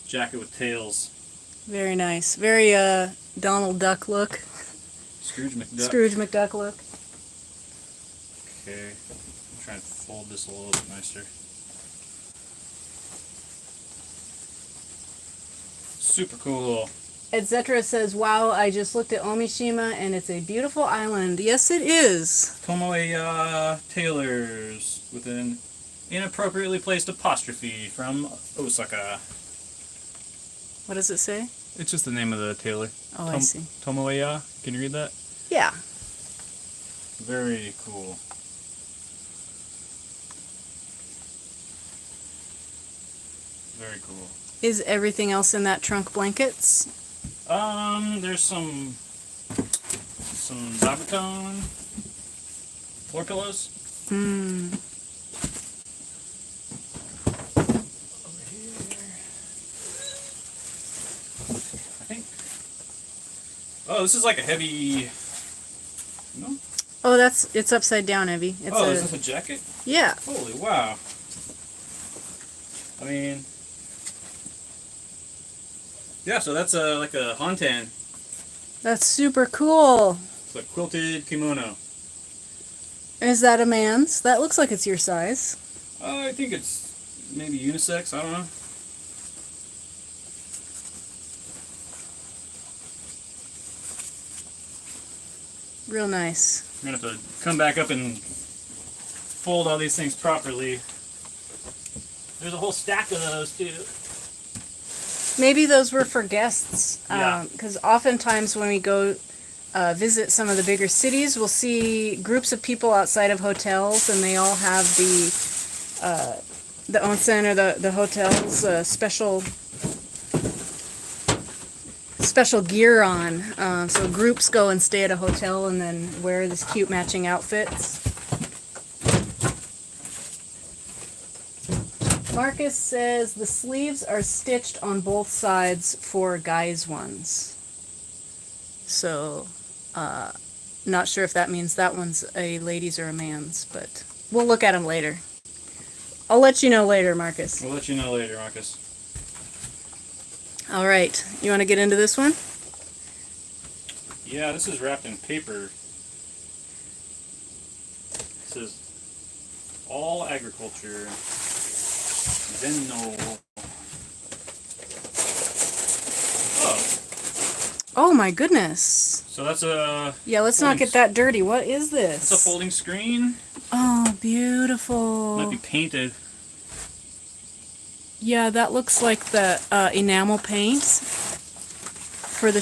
jacket with tails. Very nice. Very Donald Duck look. Scrooge McDuck. Scrooge McDuck look. Okay, I'm trying to fold this a little bit nicer. Super cool. Etc. says, wow, I just looked at Ōmishima and it's a beautiful island. Yes, it is. Tomoeya Tailors with an inappropriately placed apostrophe from Osaka. What does it say? It's just the name of the tailor. Oh, I see. Tomoeya. Can you read that? Yeah. Very cool. Very cool. Is everything else in that trunk blankets? There's some zabuton floor pillows. Hmm. Over here. I think. Oh, this is like a heavy. No. Oh, it's upside down, Evie. It's Is this a jacket? Yeah. Holy wow. I mean. Yeah, so that's like a hontan. That's super cool. It's a quilted kimono. Is that a man's? That looks like it's your size. I think it's maybe unisex. I don't know. Real nice. I'm gonna have to come back up and fold all these things properly. There's a whole stack of those too. Maybe those were for guests. Yeah. Because oftentimes when we go visit some of the bigger cities, we'll see groups of people outside of hotels, and they all have the onsen or the hotel's special gear on. So groups go and stay at a hotel and then wear these cute matching outfits. Marcus says the sleeves are stitched on both sides for guys' ones. So, not sure if that means that one's a ladies' or a man's, but we'll look at them later. I'll let you know later, Marcus. We'll let you know later, Marcus. All right, you want to get into this one? Yeah, this is wrapped in paper. It says, all agriculture. Zenno. Oh my goodness. So that's a... Yeah, let's not get that dirty. What is this? It's a folding screen. Oh, beautiful. Might be painted. Yeah, that looks like the enamel paint for the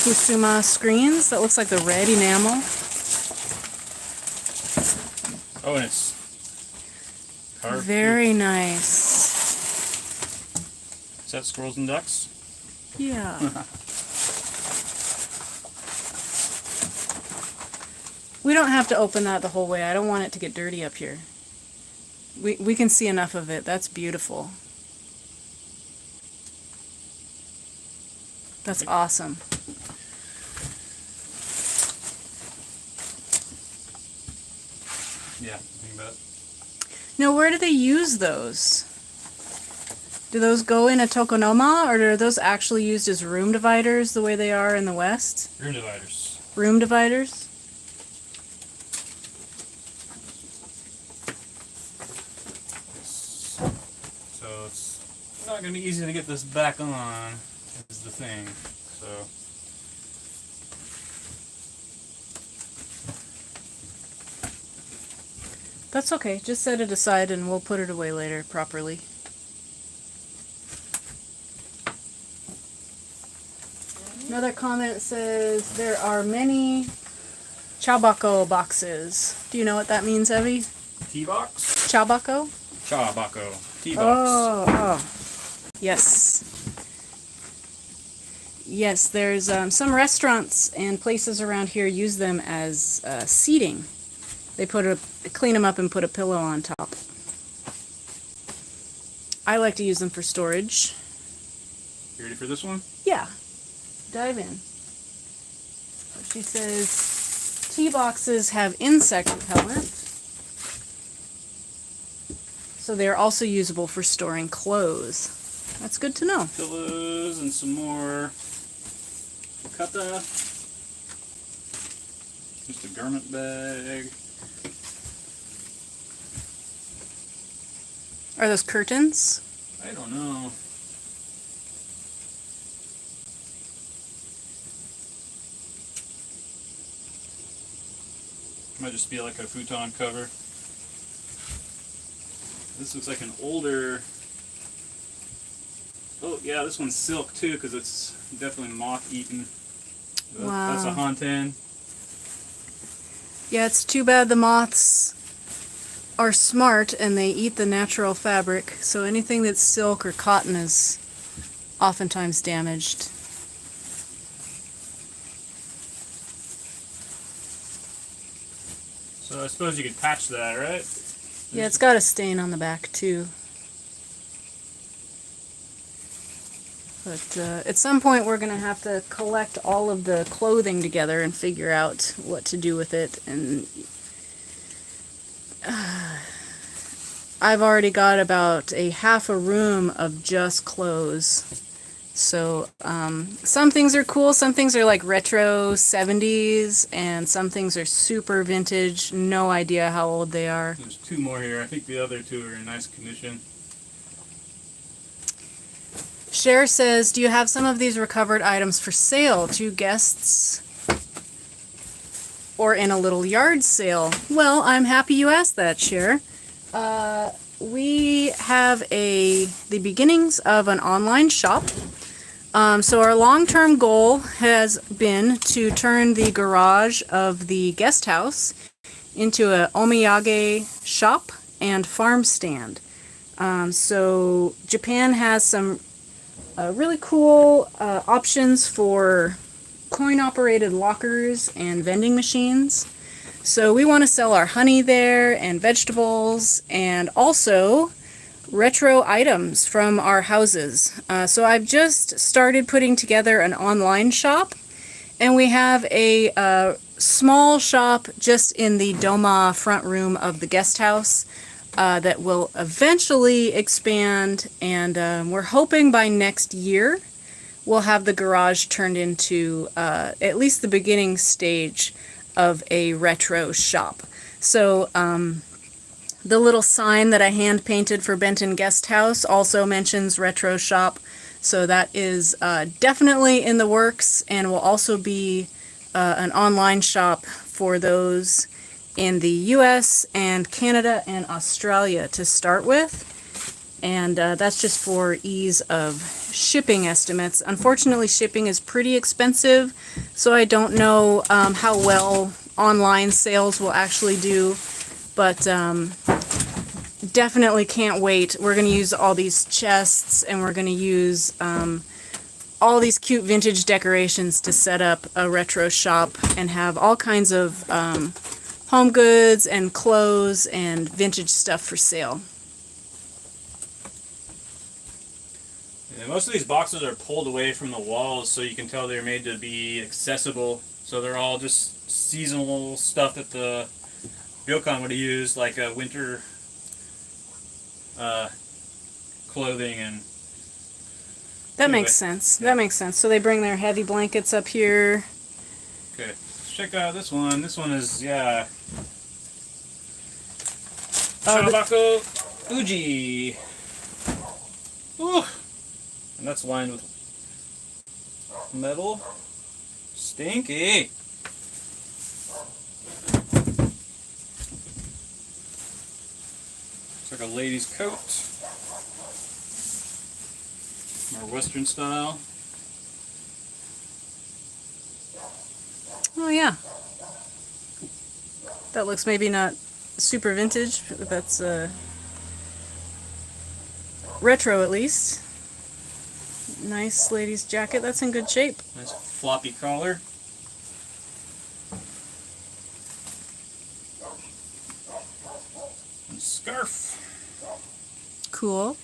Kusuma screens. That looks like the red enamel. Oh, and it's carved. Very nice. Is that squirrels and ducks? Yeah. We don't have to open that the whole way. I don't want it to get dirty up here. We can see enough of it. That's beautiful. That's awesome. Yeah, think about it. Now, where do they use those? Do those go in a tokonoma, or are those actually used as room dividers the way they are in the West? Room dividers. Room dividers? So it's not going to be easy to get this back on, is the thing. So That's okay. Just set it aside and we'll put it away later properly. Another comment says there are many chabako boxes. Do you know what that means, Evie? tea box? Chabako? Chabako. Tea box. Oh. Yes. Yes, there's some restaurants and places around here use them as seating. They clean them up and put a pillow on top. I like to use them for storage. You ready for this one? Yeah. Dive in. She says tea boxes have insect repellent, so they're also usable for storing clothes. That's good to know. Pillows and some more yukata. Just a garment bag. Are those curtains? I don't know. Might just be like a futon cover. This looks like an older... Oh yeah, this one's silk too, because it's definitely moth-eaten. Wow. That's a Hanten. Yeah, it's too bad the moths are smart and they eat the natural fabric, so anything that's silk or cotton is oftentimes damaged. So I suppose you could patch that, right? Yeah, it's got a stain on the back too. But at some point we're going to have to collect all of the clothing together and figure out what to do with it. And I've already got about half a room of just clothes. So some things are cool, some things are like retro 70s, and some things are super vintage, no idea how old they are. There's two more here. I think the other two are in nice condition. Cher says, do you have some of these recovered items for sale to guests or in a little yard sale? Well, I'm happy you asked that, Cher. We have the beginnings of an online shop. So our long-term goal has been to turn the garage of the guest house into a omiyage shop and farm stand. So Japan has some really cool options for coin-operated lockers and vending machines. So we want to sell our honey there and vegetables and also retro items from our houses. So I've just started putting together an online shop, and we have a small shop just in the Doma front room of the guest house that will eventually expand, and we're hoping by next year we'll have the garage turned into at least the beginning stage of a retro shop. So the little sign that I hand painted for Benton Guest House also mentions retro shop. So that is definitely in the works, and will also be an online shop for those in the US and Canada and Australia to start with. And that's just for ease of shipping estimates. Unfortunately, shipping is pretty expensive, so I don't know how well online sales will actually do, but definitely can't wait. We're going to use all these chests, and we're going to use all these cute vintage decorations to set up a retro shop and have all kinds of home goods and clothes and vintage stuff for sale. Yeah, most of these boxes are pulled away from the walls, so you can tell they're made to be accessible. So they're all just seasonal stuff that the Ryokan would have used, like a winter clothing. And That anyway, makes sense. yeah. That makes sense. So they bring their heavy blankets up here. Okay, let's check out this one. This one is, yeah, Shabako Uji. Ooh. And that's lined with metal. Stinky. It's like a lady's coat. More Western style. Oh yeah. That looks maybe not super vintage, but that's retro at least. Nice lady's jacket. That's in good shape. Nice floppy collar. And scarf. Cool.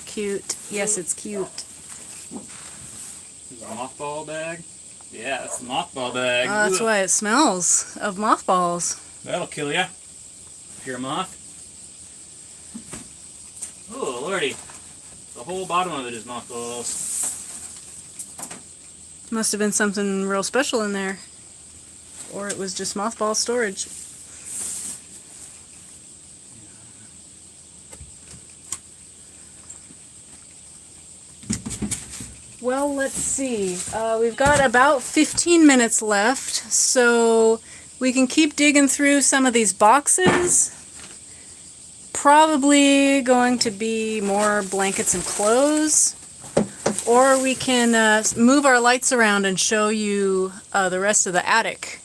Cute. Yes, it's cute. This is a mothball bag. Yeah, that's the mothball bag. That's Ugh. why it smells of mothballs. That'll kill ya. If you're a moth. Oh, lordy. The whole bottom of it is mothballs. Must have been something real special in there. Or it was just mothball storage. Well, let's see. We've got about 15 minutes left, so we can keep digging through some of these boxes. Probably going to be more blankets and clothes. Or we can move our lights around and show you the rest of the attic.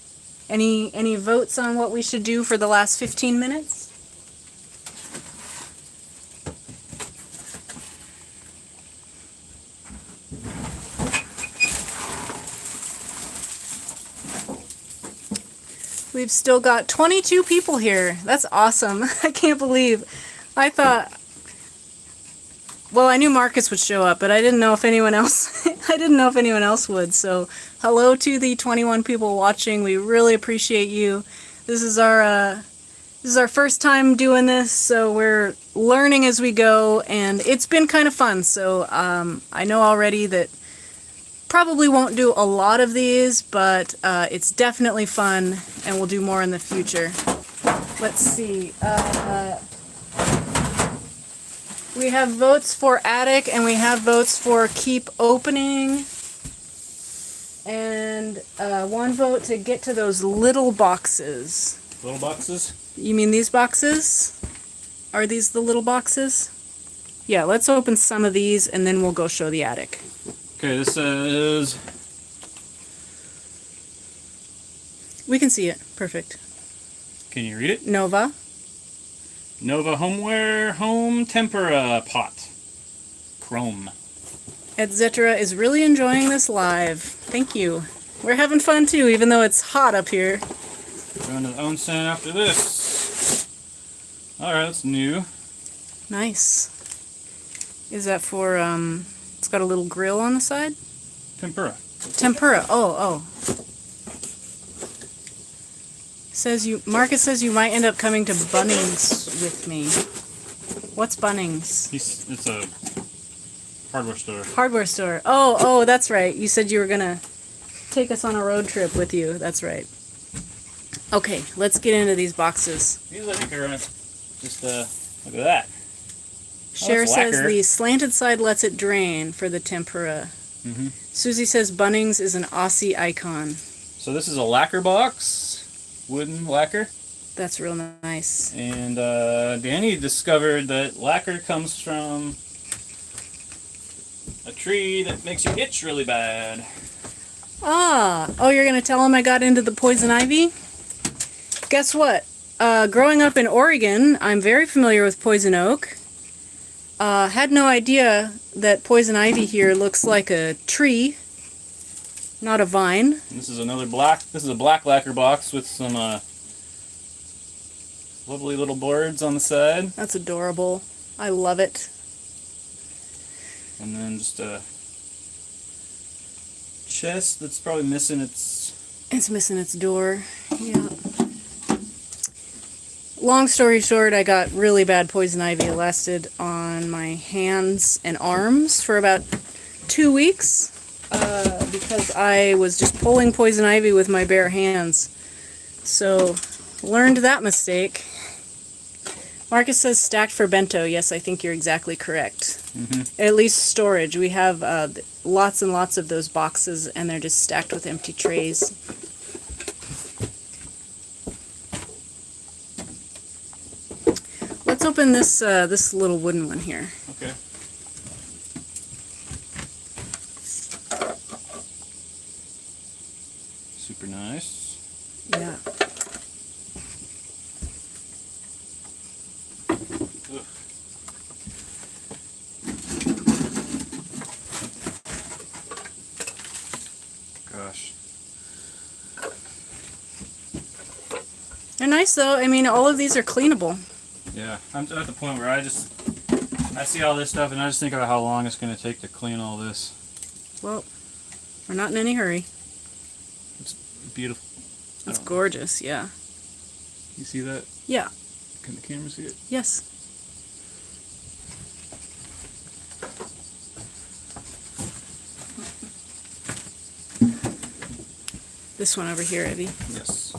Any votes on what we should do for the last 15 minutes? We've still got 22 people here. That's awesome. I can't believe. I thought, well, I knew Marcus would show up, but I didn't know if anyone else would. So, hello to the 21 people watching. We really appreciate you. This is our first time doing this, so we're learning as we go, and it's been kind of fun. So, I know already that probably won't do a lot of these, but it's definitely fun, and we'll do more in the future. Let's see. We have votes for attic, and we have votes for keep opening, and one vote to get to those little boxes. Little boxes? You mean these boxes? Are these the little boxes? Yeah, let's open some of these, and then we'll go show the attic. Okay, this says... We can see it. Perfect. Can you read it? Nova. Nova Homeware Home Tempura Pot. Chrome. Etc. is really enjoying this live. Thank you. We're having fun too, even though it's hot up here. Going to the onsen after this. Alright, that's new. Nice. Is that for, it's got a little grill on the side? Tempura. Tempura. Oh. Marcus says you might end up coming to Bunnings with me. What's Bunnings? It's a hardware store. Hardware store. Oh, that's right. You said you were gonna take us on a road trip with you. That's right. Okay, let's get into these boxes. These I think are just look at that. Cher says lacquer. the slanted side lets it drain for the tempura. Mm-hmm. Susie says Bunnings is an Aussie icon. So this is a lacquer box, wooden lacquer. That's real nice. And Danny discovered that lacquer comes from a tree that makes you itch really bad. Oh, you're going to tell him I got into the poison ivy? Guess what? Growing up in Oregon, I'm very familiar with poison oak. Had no idea that poison ivy here looks like a tree, not a vine. And this is another this is a black lacquer box with some lovely little boards on the side. That's adorable. I love it. And then just a chest that's probably missing its... It's missing its door. Yeah. Long story short, I got really bad poison ivy. It lasted on my hands and arms for about 2 weeks because I was just pulling poison ivy with my bare hands. So, learned that mistake. Marcus says stacked for bento. Yes, I think you're exactly correct. Mm-hmm. At least storage. We have lots and lots of those boxes, and they're just stacked with empty trays. Let's open this this little wooden one here. Okay. Super nice. Yeah. Ugh. Gosh. They're nice though. I mean, all of these are cleanable. Yeah, I'm at the point where I see all this stuff and I just think about how long it's going to take to clean all this. Well, we're not in any hurry. It's beautiful. It's gorgeous, yeah. You see that? Yeah. Can the camera see it? Yes. This one over here, Evie. Yes.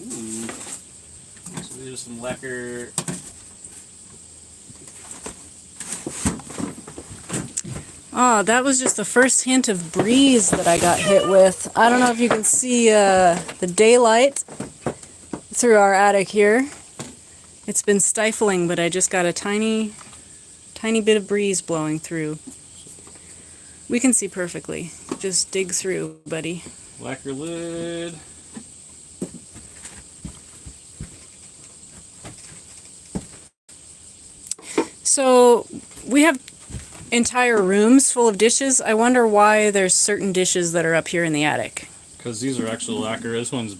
Ooh. So there's some lacquer. Oh, that was just the first hint of breeze that I got hit with. I don't know if you can see the daylight through our attic here. It's been stifling, but I just got a tiny bit of breeze blowing through. We can see perfectly. Just dig through, buddy. Lacquer lid. So we have entire rooms full of dishes. I wonder why there's certain dishes that are up here in the attic. Because these are actually lacquer. This one's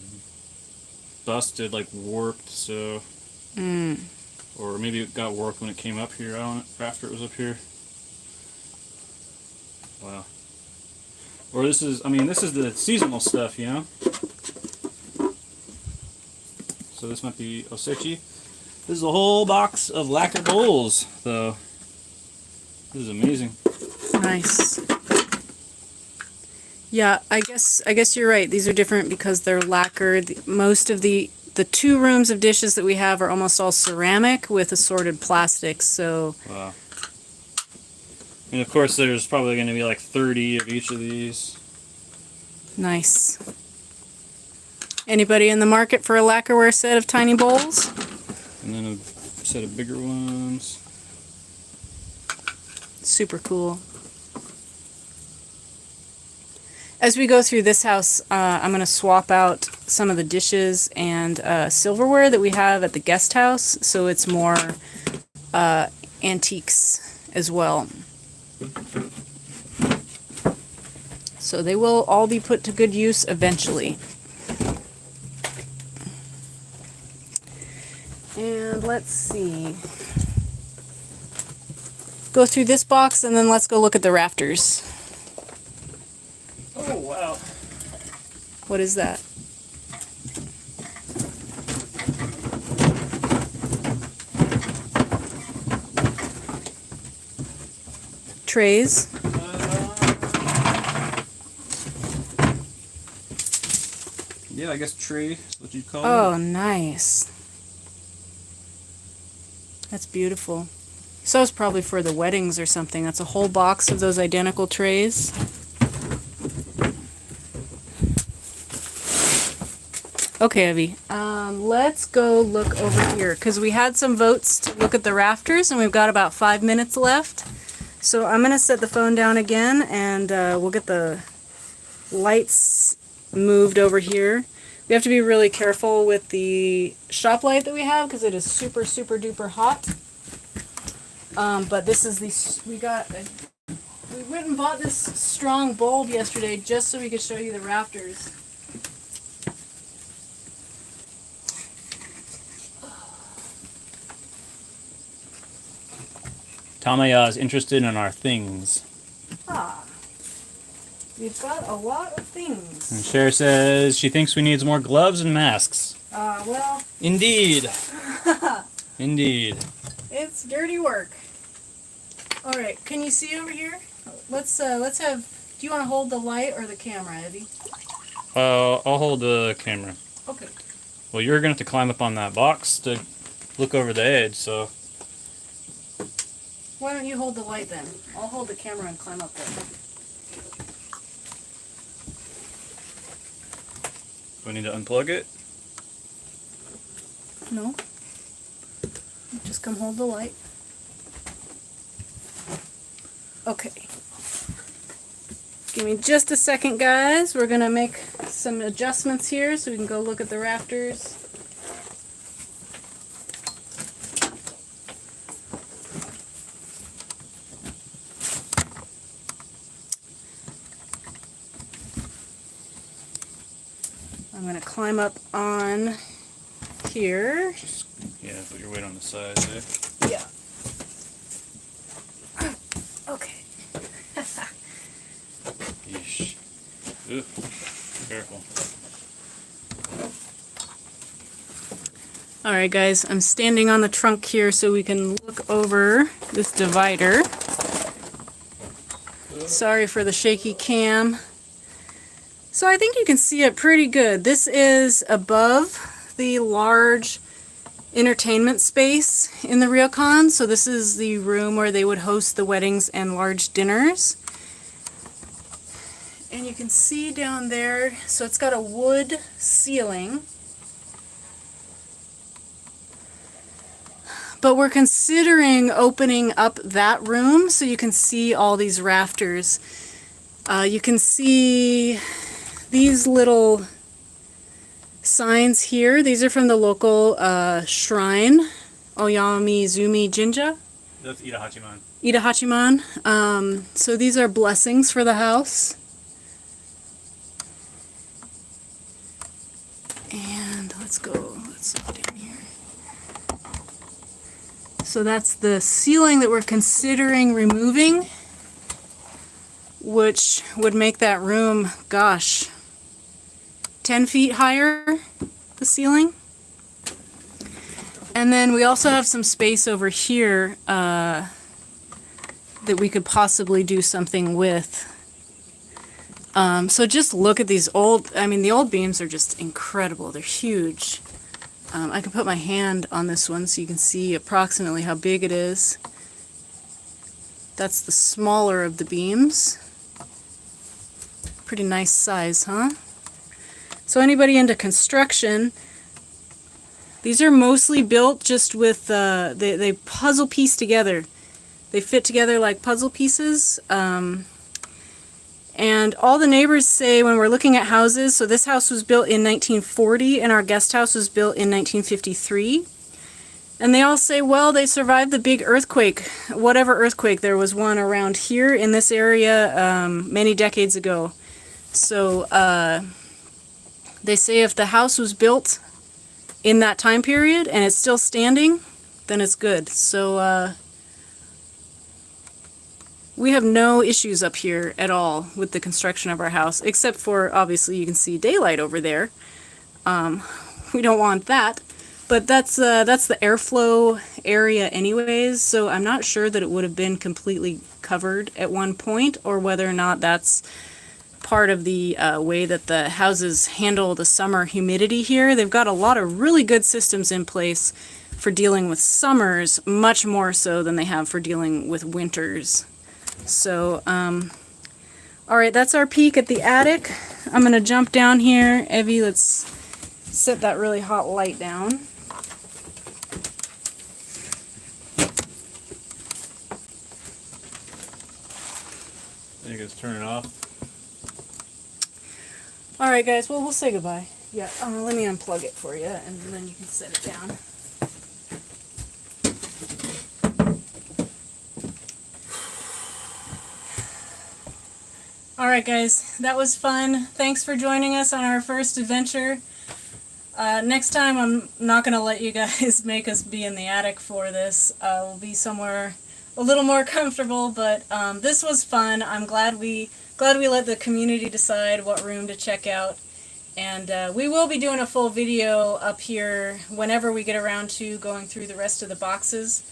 busted, like warped, so... Or maybe it got warped when it came up here, I don't know, after it was up here. Wow. Or this is, I mean, this is the seasonal stuff, you know? So this might be osechi. This is a whole box of lacquer bowls, though. This is amazing. Nice. Yeah, I guess you're right. These are different because they're lacquered. Most of the 2 rooms of dishes that we have are almost all ceramic with assorted plastics, so... Wow. And of course there's probably going to be like 30 of each of these. Nice. Anybody in the market for a lacquerware set of tiny bowls? And then a set of bigger ones. Super cool. As we go through this house, I'm going to swap out some of the dishes and silverware that we have at the guest house, so it's more antiques as well. So they will all be put to good use eventually. And let's see. Go through this box and then let's go look at the rafters. Oh, wow. What is that? Trays. yeah, I guess tray is what you'd call it. Oh, nice. That's beautiful. So it's probably for the weddings or something. That's a whole box of those identical trays. Okay, Evie. Let's go look over here because we had some votes to look at the rafters and we've got about 5 minutes left. So I'm going to set the phone down again and we'll get the lights moved over here. We have to be really careful with the shop light that we have because it is super, super duper hot. But this is we went and bought this strong bulb yesterday just so we could show you the rafters. Tamaya is interested in our things. Ah, we've got a lot of things. And Cher says she thinks we need more gloves and masks. Well. Indeed. Indeed. It's dirty work. All right, can you see over here? Let's have. Do you want to hold the light or the camera, Eddie? I'll hold the camera. Okay. Well, you're gonna have to climb up on that box to look over the edge, so. Why don't you hold the light then? I'll hold the camera and climb up there. Do I need to unplug it? No. Just come hold the light. Okay. Give me just a second, guys. We're gonna make some adjustments here so we can go look at the rafters. I'm going to climb up on here. Yeah, put your weight on the side there. Yeah. Okay. Yeesh. Ooh, careful. Alright guys, I'm standing on the trunk here so we can look over this divider. Sorry for the shaky cam. So I think you can see it pretty good. This is above the large entertainment space in the Ryokan. So this is the room where they would host the weddings and large dinners. And you can see down there, so it's got a wood ceiling. But we're considering opening up that room so you can see all these rafters. You can see these little signs here. These are from the local shrine, Oyamizumi Jinja. That's Itahachiman. Itahachiman. So these are blessings for the house. And let's look down here. So that's the ceiling that we're considering removing, which would make that room, gosh, 10 feet higher, the ceiling. And then we also have some space over here that we could possibly do something with. So just look at these old, the old beams are just incredible. They're huge. I can put my hand on this one so you can see approximately how big it is. That's the smaller of the beams. Pretty nice size, huh? So anybody into construction, these are mostly built just with, they puzzle piece together. They fit together like puzzle pieces. And all the neighbors say when we're looking at houses, so this house was built in 1940 and our guest house was built in 1953. And they all say, well, they survived the big earthquake, whatever earthquake. There was one around here in this area many decades ago. So they say if the house was built in that time period and it's still standing, then it's good. So we have no issues up here at all with the construction of our house, except for, obviously, you can see daylight over there. We don't want that. But that's the airflow area anyways, so I'm not sure that it would have been completely covered at one point, or whether or not that's part of the way that the houses handle the summer humidity here. They've got a lot of really good systems in place for dealing with summers, much more so than they have for dealing with winters. So, all right, that's our peek at the attic. I'm going to jump down here. Evie, let's set that really hot light down. I think it's turning off. All right, guys. Well, we'll say goodbye. Yeah. Let me unplug it for you, and then you can set it down. All right, guys. That was fun. Thanks for joining us on our first adventure. Next time, I'm not gonna let you guys make us be in the attic for this. We'll be somewhere a little more comfortable, but this was fun. I'm glad we let the community decide what room to check out, and we will be doing a full video up here whenever we get around to going through the rest of the boxes.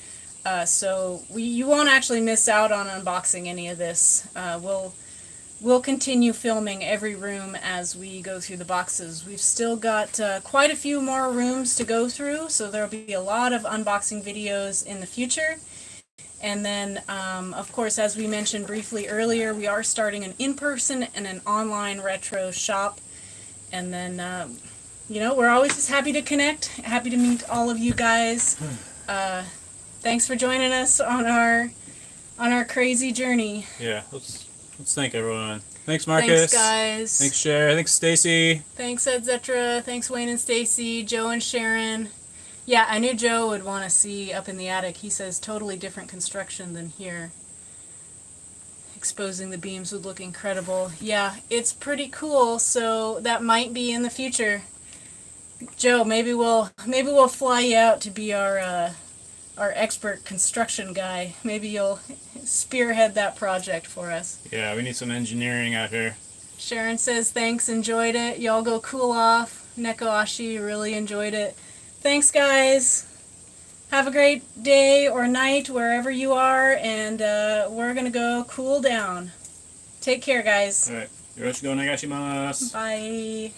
So you won't actually miss out on unboxing any of this. We'll continue filming every room as we go through the boxes. We've still got quite a few more rooms to go through, so there'll be a lot of unboxing videos in the future. And then, of course, as we mentioned briefly earlier, we are starting an in-person and an online retro shop. And then, you know, we're always just happy to connect, happy to meet all of you guys. Thanks for joining us on our crazy journey. Yeah, let's thank everyone. Thanks, Marcus. Thanks, guys. Thanks, Cher. Thanks, Stacy. Thanks, Etc. Thanks, Wayne and Stacy, Joe and Sharon. Yeah, I knew Joe would want to see up in the attic. He says totally different construction than here. Exposing the beams would look incredible. Yeah, it's pretty cool, so that might be in the future. Joe, maybe we'll fly you out to be our expert construction guy. Maybe you'll spearhead that project for us. Yeah, we need some engineering out here. Sharon says thanks, enjoyed it. Y'all go cool off. Neko Ashi really enjoyed it. Thanks, guys. Have a great day or night wherever you are, and we're going to go cool down. Take care, guys. All right. Yoroshiku onegai shimasu. Bye.